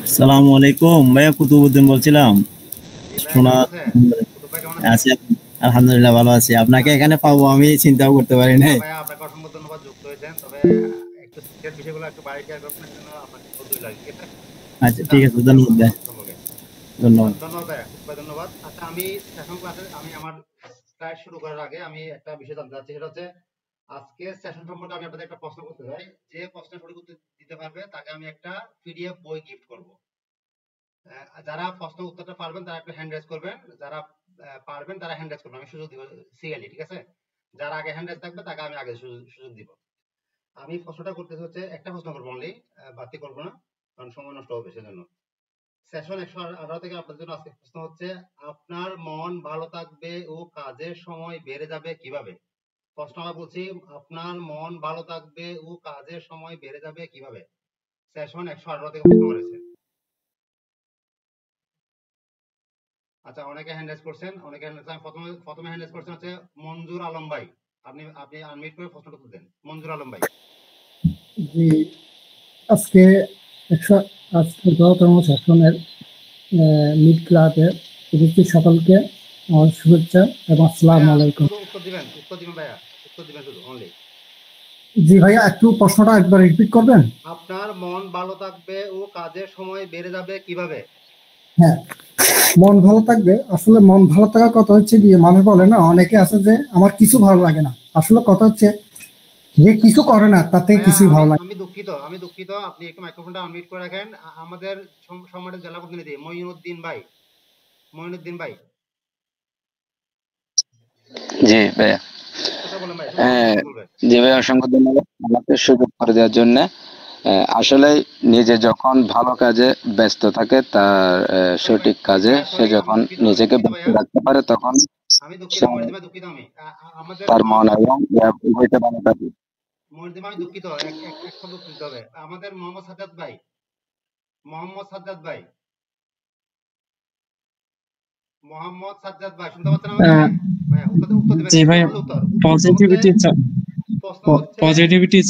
আসসালামু আলাইকুম ভাইয়া, কুতুবুদ্দিন বলছিলাম। জি ভাইয়া, শোনা কেমন আছেন? কুতুব ভাই, কেমন আছেন? আছি। আলহামদুলিল্লাহ ভালো আছি। আপনাকে এখানে পাবো আমি চিন্তাও করতে পারি না নাই। ভাইয়া, আপনাকে অসংখ্য ধন্যবাদ যুক্ত হয়েছেন। তবে একটু সিক্রেট বিষয়গুলো একটু বাইরে শেয়ার করবেন, সেজন্য আপনাকে অনুরোধ রইল, ঠিক আছে? আচ্ছা ঠিক যান, আছে, কথা ধন্যবাদ ভাই। সম্পর্কে। ধন্যবাদ। ধন্যবাদ ভাইয়া, কুতুব ভাই, ধন্যবাদ। আচ্ছা, আমি সেশন ক্লাসে আমি আমার স্লাইড শুরু করার আগে আমি একটা বিষয় জানতে চাচ্ছি, সেটা হচ্ছে আজকে সেশন সম্পর্কে আমি আপনাদের একটা প্রশ্ন করতে চাই। যে প্রশ্নের সঠিক উত্তর দিতে পারবে তাকে আমি একটা পিডিএফ বই গিফট করব। যারা প্রশ্ন উত্তরটা পারবেন তারা একটু হ্যান্ড রেজ করবেন, যারা পারবেন তারা হ্যান্ড রেজ করবেন, আমি সুযোগ দিব সিএলই, ঠিক আছে? যারা আগে হ্যান্ড রেজ থাকবে তাকে আমি আগে সুযোগ দিব। আমি প্রশ্নটা করতে হচ্ছে, একটা প্রশ্ন করবো অনলি, বাড়তি করবো না, কারণ সময় নষ্ট হবে সেজন্য। সেশন 118 থেকে আপনাদের জন্য আজকে প্রশ্ন হচ্ছে, আপনার মন ভালো থাকবে ও কাজের সময় বেড়ে যাবে কিভাবে? প্রশ্ন আমরা বলছি, আপনার মন ভালো থাকবে ও কাজের সময় বেড়ে যাবে কিভাবে? সেশন 118 থেকে প্রশ্ন করেছে। আচ্ছা, অনেকে হ্যান্ড রেজ করছেন, অনেকে হ্যান্ড রেজ, প্রথমে প্রথমে হ্যান্ড রেজ করছেন হচ্ছে মঞ্জুর আলম ভাই। আপনি আপনি আনমিউট করে প্রশ্নটা তুলতেন, মঞ্জুর আলম ভাই। জি, আজকে একশো আজকে ১০তম সেশনের মিড ক্লাসে উপস্থিত সকলকে আমার শুভেচ্ছা এবং আসসালামু ভাইয়া, আলাইকুম। শুধু উত্তর দিবেন ভাইয়া, উত্তর দিবেন শুধু অনলি। জি ভাইয়া, একটু প্রশ্নটা একবার রিপিট করবেন? আপনার মন ভালো থাকবে ও কাজের সময় বেড়ে যাবে কিভাবে? হ্যাঁ, মন ভালো থাকবে। আসলে মন ভালো থাকার কথা হচ্ছে গিয়ে, মানুষ বলে না, অনেকে আছে যে আমার কিছু ভালো লাগে না। আসলে কথা হচ্ছে যে কিছু করে না তাতে ভাইয়া, কিছুই আমি ভালো লাগে আমি দুঃখিত, আপনি একটু মাইক্রোফোনটা আনমিউট করে রাখেন। আমাদের সম্মানিত জেলা প্রতিনিধি মঈনুদ্দিন ভাই, মঈনুদ্দিন ভাই, জি ভাইয়া। কথা বলেন ভাই, হ্যাঁ, শুনতে বলবেন। জি ভাইয়া, অসংখ্য ধন্যবাদ আমাকে সুযোগ করে দেওয়ার জন্য। আসলে নিজে যখন ভালো কাজে ব্যস্ত থাকে, তার সঠিক কাজে ভাইয়া সে সরি, আমি যখন দুঃখিত, নিজেকে ব্যস্ত ভাইয়া, রাখতে পারে, তখন আমি দুঃখিত সে মঈনুদ্দিন ভাই, দুঃখিত আমি আমাদের তার মন এবং উভয়টা ভালো থাকে। মঈনুদ্দিন ভাই, আমি দুঃখিত, এক এক এক শব্দ উত্তর দিতে হবে। আমাদের মোহাম্মদ সাজ্জাদ ভাই, মোহাম্মদ সাজ্জাদ ভাই, মোহাম্মদ সাজ্জাদ ভাই, শুনতে পাচ্ছেন আমাকে? আহ, ভাইয়া উত্তর দিবেন, জি ভাই, প্রশ্ন হচ্ছে, পজিটিভিটি প্রশ্ন হচ্ছে পজিটিভিটি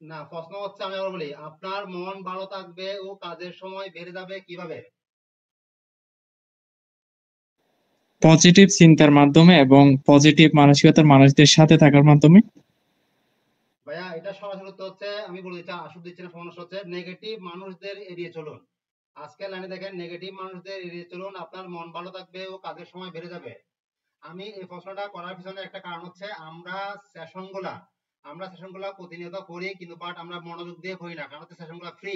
না, প্রশ্ন হচ্ছে, আমি আবার বলি, আপনার মন ভালো থাকবে ও কাজের সময় বেড়ে যাবে কিভাবে? পজিটিভ চিন্তার মাধ্যমে এবং পজিটিভ মানসিকতার মানুষদের সাথে থাকার মাধ্যমে। ভাইয়া, এটা সরাসরি উত্তর হচ্ছে, আমি বলে দিচ্ছি, আসল দিচ্ছি না, সমস্যা হচ্ছে নেগেটিভ মানুষদের এড়িয়ে চলুন। আজকে লাইনে দেখেন, নেগেটিভ মানুষদের এড়িয়ে চলুন, আপনার মন ভালো থাকবে ও কাজের সময় বেড়ে যাবে। আমি এই প্রশ্নটা করার পিছনে একটা কারণ হচ্ছে, আমরা সেশনগুলা প্রতিনিয়ত করি, কিন্তু বাট আমরা মনোযোগ দিয়ে করি না, কারণ হচ্ছে সেশনগুলা ফ্রি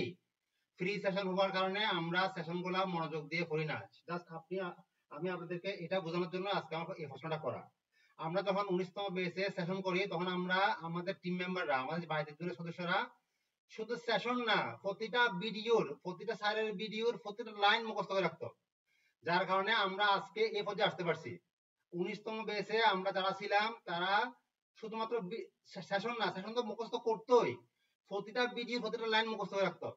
ফ্রি সেশন হওয়ার কারণে আমরা সেশনগুলা মনোযোগ দিয়ে করি না। জাস্ট আমি আপনাদেরকে এটা বোঝানোর জন্য আজকে আমার এই প্রশ্নটা করা। আমরা যখন 19তম বেসে সেশন করি, তখন আমরা আমাদের টিম মেম্বাররা, আমাদের 22 জনের সদস্যরা শুধু সেশন না, প্রতিটা স্যারের ভিডিওর প্রতিটা লাইন মুখস্থ করে রাখতো। যার কারণে আমরা আজকে এই পর্যায়ে আসতে পারছি। 19তম বেসে আমরা যারা ছিলাম তারা শুধুমাত্র সেশন তো মুখস্থ করতোই, প্রতিটা ভিডিও প্রতিটা লাইন মুখস্থ করে রাখতো।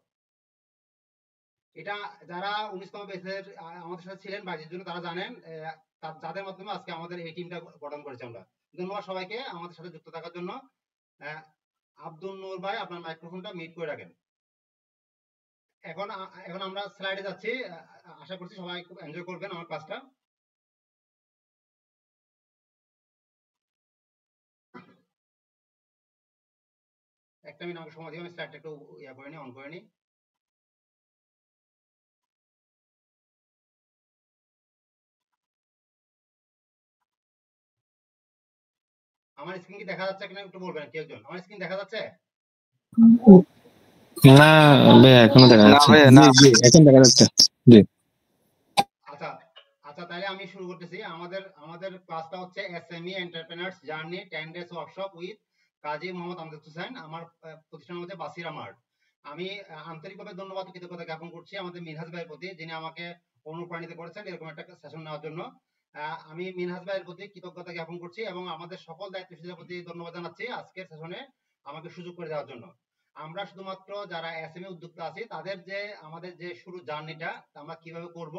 এটা যারা 19তম বেসের আমাদের সাথে ছিলেন 22 জন, তারা জানেন, যাদের মাধ্যমে আজকে আমাদের এই টিমটা গঠন করেছে আমরা। ধন্যবাদ সবাইকে আমাদের সাথে যুক্ত থাকার জন্য। আহ, আব্দুল নূর ভাই, আপনার মাইক্রোফোনটা মিউট করে রাখেন। এখন এখন আমরা স্লাইডে যাচ্ছি। আশা করছি সবাই খুব এনজয় করবেন আমার ক্লাসটা। একটা মিনিট আমাকে সময় দিই, আমি স্লাইডটা একটু ইয়া করে নিই, অন করে নিই। আমার স্ক্রিন কি দেখা যাচ্ছে কিনা একটু বলবেন কি একজন? আমার স্ক্রিন দেখা যাচ্ছে? না ভাইয়া, এখনো দেখা না যাচ্ছে। ভাইয়া, জি না। জি, এখন দেখা যাচ্ছে। জি। আচ্ছা, আচ্ছা, তাহলে আমি শুরু করতেছি। আমাদের আমাদের ক্লাসটা হচ্ছে SME entrepreneurs journey 10 days workshop with Kazi Mohammad Amjad Hossain. আমার প্রতিষ্ঠান হচ্ছে বাসিরা মার্ট। আমি আন্তরিকভাবে ধন্যবাদ ও কৃতজ্ঞতা জ্ঞাপন করছি আমাদের মিনহাজ ভাইয়ের প্রতি, যিনি আমাকে অনুপ্রাণিত করেছেন এরকম একটা সেশন নেওয়ার জন্য। আমি মিনহাজ ভাইয়ের প্রতি কৃতজ্ঞতা জ্ঞাপন করছি এবং আমাদের সকল দায়িত্বশীলদের প্রতি ধন্যবাদ জানাচ্ছি আজকের সেশনে আমাকে সুযোগ করে দেওয়ার জন্য। আমরা শুধুমাত্র যারা এসএমই উদ্যোক্তা আছি, তাদের যে আমাদের যে শুরু জার্নিটা আমরা কিভাবে করব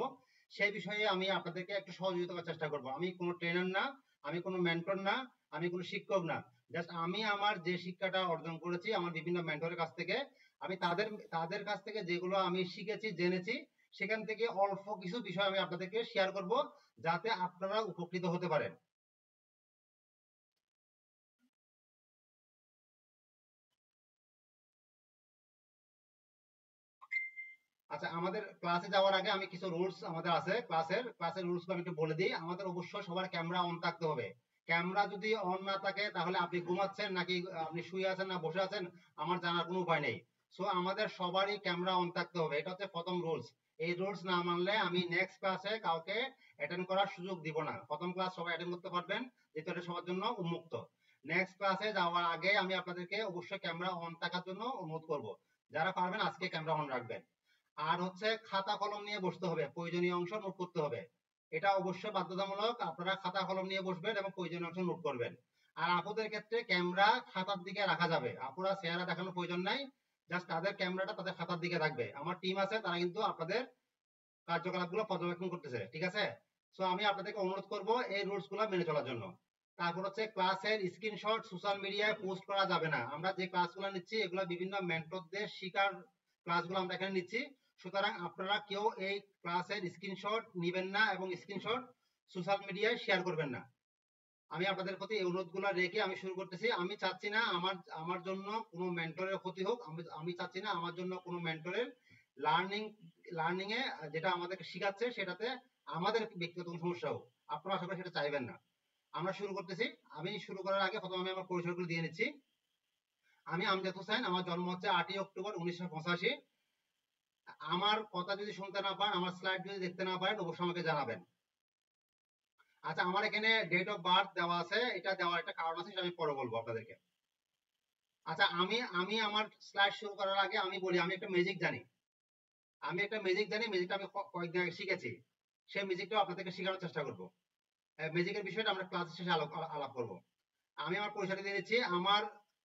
সেই বিষয়ে আমি আপনাদেরকে একটু সহযোগিতা করার চেষ্টা করব। আমি কোনো ট্রেনার না, আমি কোনো মেন্টর না, আমি কোনো শিক্ষক না। জাস্ট আমি আমার যে শিক্ষাটা অর্জন করেছি আমার বিভিন্ন মেন্টরের কাছ থেকে, আমি তাদের কাছ থেকে যেগুলো আমি শিখেছি জেনেছি সেখান থেকে অল্প কিছু বিষয় আমি আপনাদেরকে শেয়ার করব যাতে আপনারা উপকৃত হতে পারেন। আচ্ছা, আমাদের ক্লাসে যাওয়ার আগে আমি কিছু রুলস আমাদের আছে ক্লাসের রুলস আমি একটু বলে দিই। আমাদের অবশ্যই সবার ক্যামেরা অন থাকতে হবে। ক্যামেরা যদি অন না থাকে তাহলে আপনি ঘুমাচ্ছেন নাকি আপনি শুয়ে আছেন না বসে আছেন আমার জানার কোনো উপায় নেই। সো আমাদের সবারই ক্যামেরা অন থাকতে হবে, এটা হচ্ছে প্রথম রুলস। এই রুলস না মানলে আমি নেক্সট ক্লাসে কাউকে অ্যাটেন্ড করার সুযোগ দিব না। প্রথম ক্লাস সবাই অ্যাটেন্ড করতে পারবেন, যেহেতু এটা সবার জন্য উন্মুক্ত। নেক্সট ক্লাসে যাওয়ার আগে আমি আপনাদেরকে অবশ্যই ক্যামেরা অন থাকার জন্য অনুরোধ করব। যারা পারবেন আজকে ক্যামেরা অন রাখবেন। আর হচ্ছে খাতা কলম নিয়ে বসতে হবে, প্রয়োজনীয় অংশ নোট করতে হবে। এটা অবশ্যই বাধ্যতামূলক, আপনারা খাতা কলম নিয়ে বসবেন এবং প্রয়োজনীয় অংশ নোট করবেন। আর আপুদের ক্ষেত্রে ক্যামেরা খাতার দিকে রাখা যাবে, আপুরা চেহারা দেখানোর প্রয়োজন নাই, জাস্ট তাদের ক্যামেরাটা তাদের খাতার দিকে রাখবে। আমার টিম আছে, তারা কিন্তু আপনাদের কার্যকলাপগুলো পর্যবেক্ষণ করতেছে, ঠিক আছে? সো আমি আপনাদেরকে অনুরোধ করব এই রুলস গুলো মেনে চলার জন্য। তারপর হচ্ছে ক্লাসের স্ক্রিনশট সোশ্যাল মিডিয়ায় পোস্ট করা যাবে না। আমরা যে ক্লাসগুলো নিচ্ছি এগুলো বিভিন্ন মেন্টরদের শিকার ক্লাসগুলো আমরা এখানে নিচ্ছি, সুতরাং আপনারা কেউ এই ক্লাসের স্ক্রিনশট নেবেন না এবং স্ক্রিনশট সোশ্যাল মিডিয়ায় শেয়ার করবেন না। আমি আপনাদের প্রতি এই অনুরোধগুলো রেখে আমি শুরু করতেছি। আমি চাচ্ছি না আমার জন্য কোনো মেন্টরের ক্ষতি হোক, আমি চাচ্ছি না আমার জন্য কোনো মেন্টরের লার্নিং এ যেটা আমাদেরকে শিখাচ্ছে সেটাতে আমাদের ব্যক্তিগত কোনো সমস্যা হোক। আপনারা আশা করি সেটা চাইবেন না। আমরা শুরু করতেছি। আমি শুরু করার আগে প্রথমে আমি আমার পরিচয়গুলো দিয়ে নিচ্ছি। আমি আমজাদ হোসেন, আমার জন্ম হচ্ছে 8ই অক্টোবর 1985। আমার কথা যদি শুনতে না পান, আমার স্লাইড যদি দেখতে না পারেন অবশ্যই আমাকে জানাবেন। আচ্ছা, আমার এখানে ডেট অফ বার্থ দেওয়া আছে, এটা দেওয়ার একটা কারণ আছে, সেটা আমি পরে বলবো আপনাদেরকে। আচ্ছা, আমি আমার স্লাইড শুরু করার আগে আমি বলি আমি একটা ম্যাজিক জানি। ম্যাজিকটা আমি কয়েকদিন আগে শিখেছি। সেই ম্যাজিকটাও আপনাদেরকে শেখানোর চেষ্টা করব। ম্যাজিকের বিষয়টা আমরা ক্লাস শেষে আলাপ করব। আমি আমার পরিচয় দিয়ে দিচ্ছি। আমার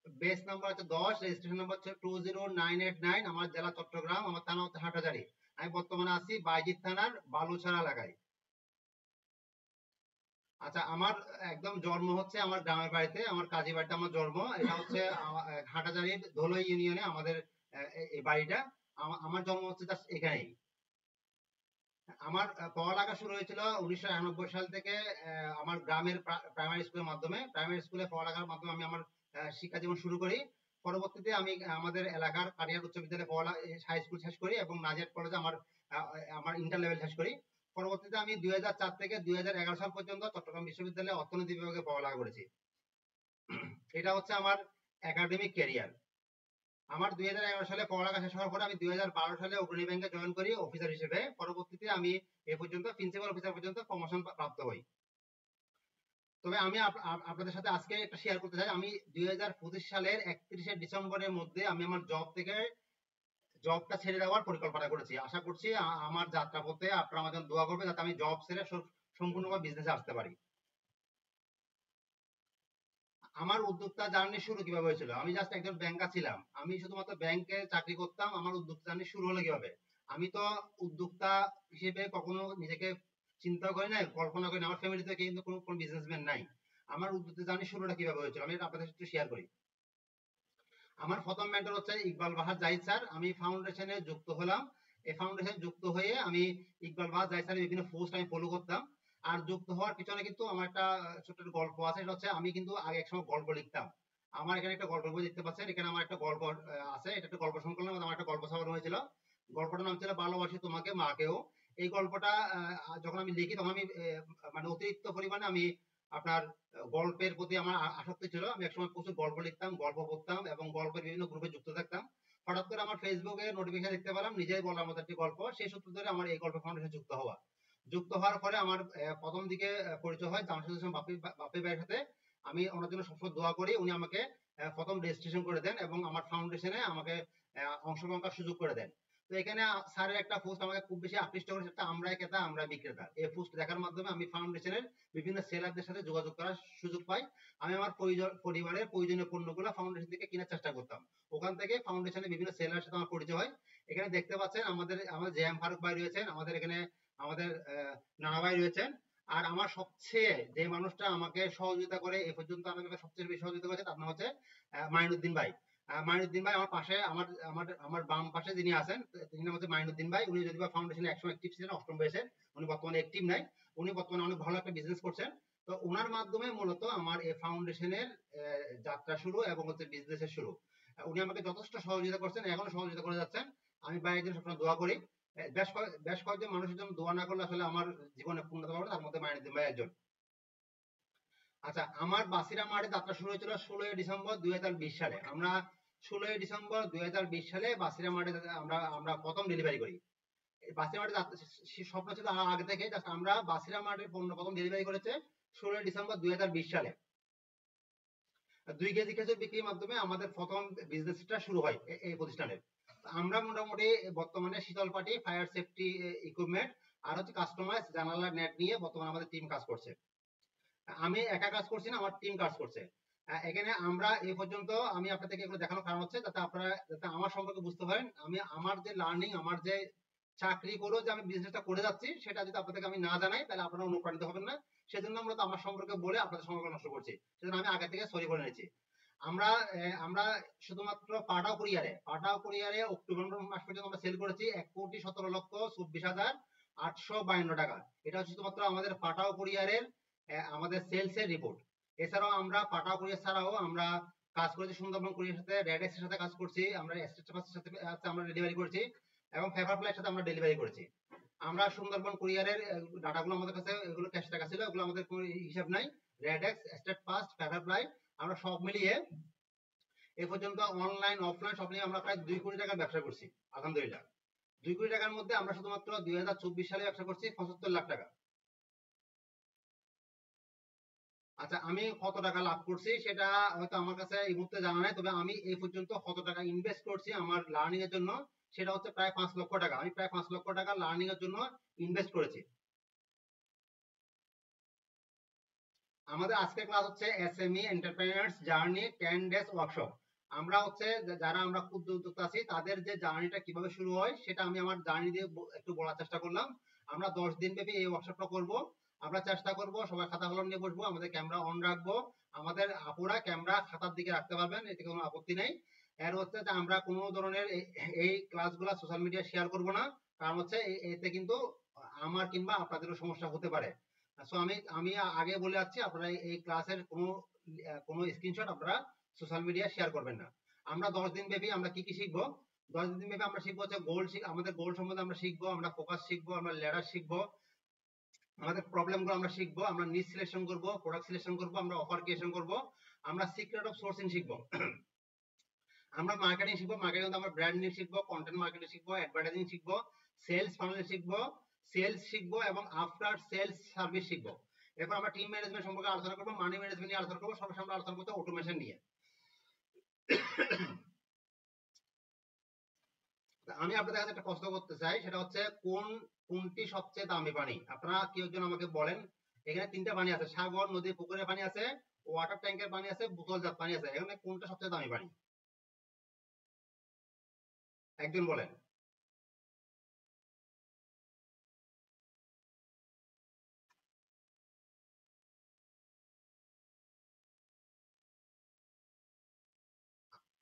বেস নাম্বার হচ্ছে 10, রেজিস্ট্রেশন নাম্বার হচ্ছে 20989, আমার জেলা চট্টগ্রাম, আমার থানা হচ্ছে হাটহাজারী। আমি বর্তমানে আছি বাইজিৎ থানার বালুছড়া এলাকায়। আচ্ছা, আমার একদম জন্ম হচ্ছে আমার গ্রামের বাড়িতে, আমার কাজী বাড়িতে আমার জন্ম। এটা হচ্ছে হাটহাজারীর ধলই ইউনিয়নে আমাদের এই বাড়িটা। আমার জন্ম হচ্ছে জাস্ট এখানেই। আমার পড়ালেখা শুরু হয়েছিল 1991 সাল থেকে আমার গ্রামের প্রাইমারি স্কুলের মাধ্যমে। প্রাইমারি স্কুলে পড়ালেখার মাধ্যমে আমি আমার শিক্ষা জীবন শুরু করি। পরবর্তীতে আমি আমাদের এলাকার কাটিয়ার উচ্চ বিদ্যালয়ে হাই স্কুল শেষ করি এবং নাজিরহাট কলেজে আমার ইন্টার লেভেল শেষ করি। পরবর্তীতে আমি 2004 থেকে 2011 সাল পর্যন্ত চট্টগ্রাম বিশ্ববিদ্যালয়ে অর্থনীতি বিভাগে পড়ালেখা করেছি। এটা হচ্ছে আমার একাডেমিক ক্যারিয়ার। আমার 2011 সালে পড়ালেখা শেষ হওয়ার পরে আমি 2012 সালে অগ্রণী ব্যাংকে জয়েন করি অফিসার হিসেবে। পরবর্তীতে আমি এ পর্যন্ত প্রিন্সিপাল অফিসার পর্যন্ত প্রমোশন প্রাপ্ত হই। তবে আমি আপনাদের সাথে আজকে একটা শেয়ার করতে চাই। আমি 2025 সালের 31শে ডিসেম্বরের মধ্যে আমি আমার জবটা ছেড়ে দেওয়ার পরিকল্পনা করেছি। আশা করছি আমার যাত্রাপথে আপনারা আমার জন্য দোয়া করবেন যাতে আমি জব ছেড়ে সম্পূর্ণভাবে বিজনেসে আসতে পারি। আমার উদ্যোক্তা জার্নি শুরু কিভাবে হয়েছিল? আমি জাস্ট একজন ব্যাংকার ছিলাম, আমি শুধুমাত্র ব্যাংকে চাকরি করতাম। আমার উদ্যোক্তা জার্নি শুরু হলো কিভাবে? আমি তো উদ্যোক্তা হিসেবে কখনো নিজেকে চিন্তা করি নাই, কল্পনা করি না। আমার ফ্যামিলিতে কিন্তু কোনো বিজনেসম্যান নাই। আমার উদ্যোক্তা জার্নি শুরুটা কিভাবে হয়েছিল আমি এটা আপনাদের সাথে শেয়ার করি। আমার প্রথম মেন্টর হচ্ছে ইকবাল বাহার জাহিদ স্যার। আমি ফাউন্ডেশনে যুক্ত হলাম। এই ফাউন্ডেশনে যুক্ত হয়ে আমি ইকবাল বাহার জাহিদ স্যারের বিভিন্ন পোস্ট আমি ফলো করতাম। আর যুক্ত হওয়ার পিছনে কিন্তু আমার একটা ছোট্ট গল্প আছে। এটা হচ্ছে আমি কিন্তু আগে একসময় গল্প লিখতাম। আমার এখানে একটা গল্প বই দেখতে পাচ্ছেন, এখানে আমার একটা গল্প আছে। এটা একটা গল্প সংকলন, আমার একটা গল্প ছাপানো হয়েছিল। গল্পটার নাম ছিল ভালোবাসি তোমাকে মাকেও। এই গল্পটা যখন আমি লিখি তখন আমি মানে অতিরিক্ত পরিমাণে আমি আপনার গল্পের প্রতি আমার আসক্তি ছিল। আমি একসময় প্রচুর গল্প লিখতাম, গল্প পড়তাম এবং গল্পের বিভিন্ন গ্রুপে যুক্ত থাকতাম। হঠাৎ করে আমার ফেসবুকে নোটিফিকেশন দেখতে পেলাম নিজেই বলার মতো একটি গল্প। সেই সূত্র ধরে আমার এই গল্প ফাউন্ডেশনে যুক্ত হওয়ার পরে আমার প্রথম দিকে পরিচয় হয় জামশেদ হোসেন বাপি ভাইয়ের সাথে। আমি ওনার জন্য সবসময় দোয়া করি, উনি আমাকে প্রথম রেজিস্ট্রেশন করে দেন এবং আমার ফাউন্ডেশনে আমাকে অংশগ্রহণ করার সুযোগ করে দেন। তো এখানে স্যারের একটা পোস্ট আমাকে খুব বেশি আকৃষ্ট করেছে, সেটা আমরাই ক্রেতা আমরাই বিক্রেতা। এই পোস্ট দেখার মাধ্যমে আমি ফাউন্ডেশনের বিভিন্ন সেলারদের সাথে যোগাযোগ করার সুযোগ পাই। আমি আমার পরিবারের প্রয়োজনীয় পণ্যগুলো ফাউন্ডেশন থেকে কেনার চেষ্টা করতাম। ওখান থেকে ফাউন্ডেশনের বিভিন্ন সেলারের সাথে আমার পরিচয় হয়। এখানে দেখতে পাচ্ছেন আমাদের জেএম ফারুক ভাই রয়েছেন, আমাদের এখানে আমাদের নানা ভাই রয়েছেন। আর আমার সবচেয়ে যে মানুষটা আমাকে সহযোগিতা করে এ পর্যন্ত আমাকে সবচেয়ে বেশি সহযোগিতা করেছে তার নাম হচ্ছে মাইনুদ্দিন ভাই। মাইনুদ্দিন ভাই আমার পাশে, আমার আমার আমার বাম পাশে যিনি আছেন তিনি নাম হচ্ছে মাইনুদ্দিন ভাই। উনি যদি ফাউন্ডেশনে একসময় অ্যাক্টিভ ছিলেন, 8ম ব্যাচের, উনি বর্তমানে অ্যাক্টিভ নাই। উনি বর্তমানে অনেক ভালো একটা বিজনেস করছেন। তো ওনার মাধ্যমে মূলত আমার এই ফাউন্ডেশনের যাত্রা শুরু এবং হচ্ছে বিজনেসের শুরু। উনি আমাকে যথেষ্ট সহযোগিতা করছেন, এখনো সহযোগিতা করে যাচ্ছেন। আমি ভাইয়ের জন্য সবসময় দোয়া করি। বেশ কয়েকজন মানুষের জন্য দোয়া না করলে আসলে আমার জীবনে পূর্ণতা পাবো না, তার মধ্যে মাইনুদ্দিন ভাই একজন। আচ্ছা, আমার বাসিরা মাঠে যাত্রা শুরু হয়েছিল 16 ডিসেম্বর 2020 সালে। আমরা 16 ডিসেম্বর 2020 সালে বাসিরা মাঠে আমরা আমরা প্রথম ডেলিভারি করি। বাসিরা মাঠে স্বপ্ন ছিল আগে থেকে, জাস্ট আমরা বাসিরা মাঠের পণ্য প্রথম ডেলিভারি করেছে 16 ডিসেম্বর 2020 সালে। 2 কেজি খেজুর বিক্রির মাধ্যমে আমাদের প্রথম বিজনেসটা শুরু হয় এই প্রতিষ্ঠানের। আমরা মোটামুটি বর্তমানে শীতল পাটি, ফায়ার সেফটি ইকুইপমেন্ট আর হচ্ছে কাস্টমাইজ জানালা নেট নিয়ে বর্তমানে আমাদের টিম কাজ করছে। আমি একা কাজ করছি না, আমার টিম কাজ করছে। এখানে আমরা এই পর্যন্ত আমি আপনাদেরকে এগুলো দেখানোর কারণ হচ্ছে যাতে আপনারা যাতে আমার সম্পর্কে বুঝতে পারেন, আমি আমার যে লার্নিং, আমার যে চাকরি করে যে আমি বিজনেসটা করে যাচ্ছি, সেটা যদি আপনাদেরকে আমি না জানাই তাহলে আপনারা অনুপ্রাণিত হবেন না। সেজন্য আমরা তো আমার সম্পর্কে বলে আপনাদের সম্পর্ক নষ্ট করছি। সেজন্য আমি আগে থেকে সরি বলে নিয়েছি। আমরা আমরা শুধুমাত্র পাঠাও কুরিয়ারে অক্টোবর মাস পর্যন্ত আমরা সেল করেছি 1,17,24,852 টাকা। এটা হচ্ছে শুধুমাত্র আমাদের পাঠাও কুরিয়ারের আমাদের সেলস এর রিপোর্ট। এছাড়াও আমরা পাঠাও কুরিয়ার ছাড়াও আমরা কাজ করেছি সুন্দরবন কুরিয়ার সাথে, রেডেক্স এর সাথে কাজ করছি, আমরা এস্টেটের সাথে আমরা ডেলিভারি করেছি এবং ফেভারফ্লাইয়ের সাথে আমরা ডেলিভারি করেছি। আমরা সুন্দরবন কুরিয়ারের ডাটাগুলো আমাদের কাছে, এগুলো ক্যাশ টাকা ছিল, এগুলো আমাদের কোনো হিসাব নাই। রেডেক্স, স্টেট ফাস্ট, ফেভারফ্লাই আমরা সব মিলিয়ে এ পর্যন্ত অনলাইন অফলাইন সব নিয়ে আমরা প্রায় 2 কোটি টাকার ব্যবসা করছি আলহামদুলিল্লাহ। 2 কোটি টাকার মধ্যে আমরা শুধুমাত্র 2024 সালে ব্যবসা করছি 75 লাখ টাকা। আচ্ছা, আমি কত টাকা লাভ করছি সেটা হয়তো আমার কাছে এই মুহূর্তে জানা নাই, তবে আমি এই পর্যন্ত কত টাকা ইনভেস্ট করছি আমার লার্নিং এর জন্য সেটা হচ্ছে প্রায় 5 লক্ষ টাকা। আমি প্রায় 5 লক্ষ টাকা লার্নিং এর জন্য ইনভেস্ট করেছি। আমাদের আজকের ক্লাস হচ্ছে SME entrepreneurs journey 10 days workshop. আমরা হচ্ছে যারা আমরা ক্ষুদ্র উদ্যোক্তা আছি তাদের যে জার্নিটা কিভাবে শুরু হয় সেটা আমি আমার জার্নি দিয়ে একটু বলার চেষ্টা করলাম। আমরা 10 দিন ব্যাপী এই ওয়ার্কশপটা করব। আমরা চেষ্টা করব সবাই খাতা কলম নিয়ে বসবো, আমাদের ক্যামেরা অন রাখবো, আমাদের আপুরা ক্যামেরা খাতার দিকে রাখতে পারবেন, এতে কোনো আপত্তি নেই। এর হচ্ছে যে আমরা কোনো ধরনের এই ক্লাসগুলো সোশ্যাল মিডিয়া শেয়ার করব না, কারণ হচ্ছে এতে কিন্তু আমার কিংবা আপনাদেরও সমস্যা হতে পারে। সো আমি আগে বলে যাচ্ছি, আপনারা এই ক্লাসের কোনো স্ক্রিনশট আপনারা সোশ্যাল মিডিয়া শেয়ার করবেন না। আমরা 10 দিন ব্যাপী আমরা কি কি শিখবো? 10 দিন ব্যাপী আমরা শিখবো হচ্ছে আমাদের গোল সম্বন্ধে আমরা শিখবো, আমরা ফোকাস শিখবো, আমরা ল্যাডার শিখবো, আমাদের প্রবলেম গুলো আমরা শিখবো, আমরা নিচ সিলেকশন করবো, প্রোডাক্ট সিলেকশন করবো, আমরা অফার ক্রিয়েশন করবো, আমরা সিক্রেট অফ সোর্সিং শিখবো, আমরা মার্কেটিং শিখবো, মার্কেটিং আমরা ব্র্যান্ডিং শিখবো, কন্টেন্ট মার্কেটিং শিখবো, অ্যাডভার্টাইজিং শিখবো, সেলস ফানেল শিখবো, সেলস শিখবো এবং আফটার সেলস সার্ভিস শিখবো। এরপর আমরা টিম ম্যানেজমেন্ট সম্পর্কে আলোচনা করবো, মানি ম্যানেজমেন্ট নিয়ে আলোচনা করবো, সবসময় আমরা আলোচনা করবো অটোমেশন নিয়ে। আমি আপনাদের কাছে একটা প্রশ্ন করতে চাই, সেটা হচ্ছে কোনটি সবচেয়ে দামি পানি? আপনারা কেউ একজন আমাকে বলেন। এখানে 3টা পানি আছে, সাগর, নদী, পুকুরের পানি আছে, ওয়াটার ট্যাঙ্কের পানি আছে, বোতলজাত পানি আছে। এখানে কোনটা সবচেয়ে দামি পানি? একজন বলেন।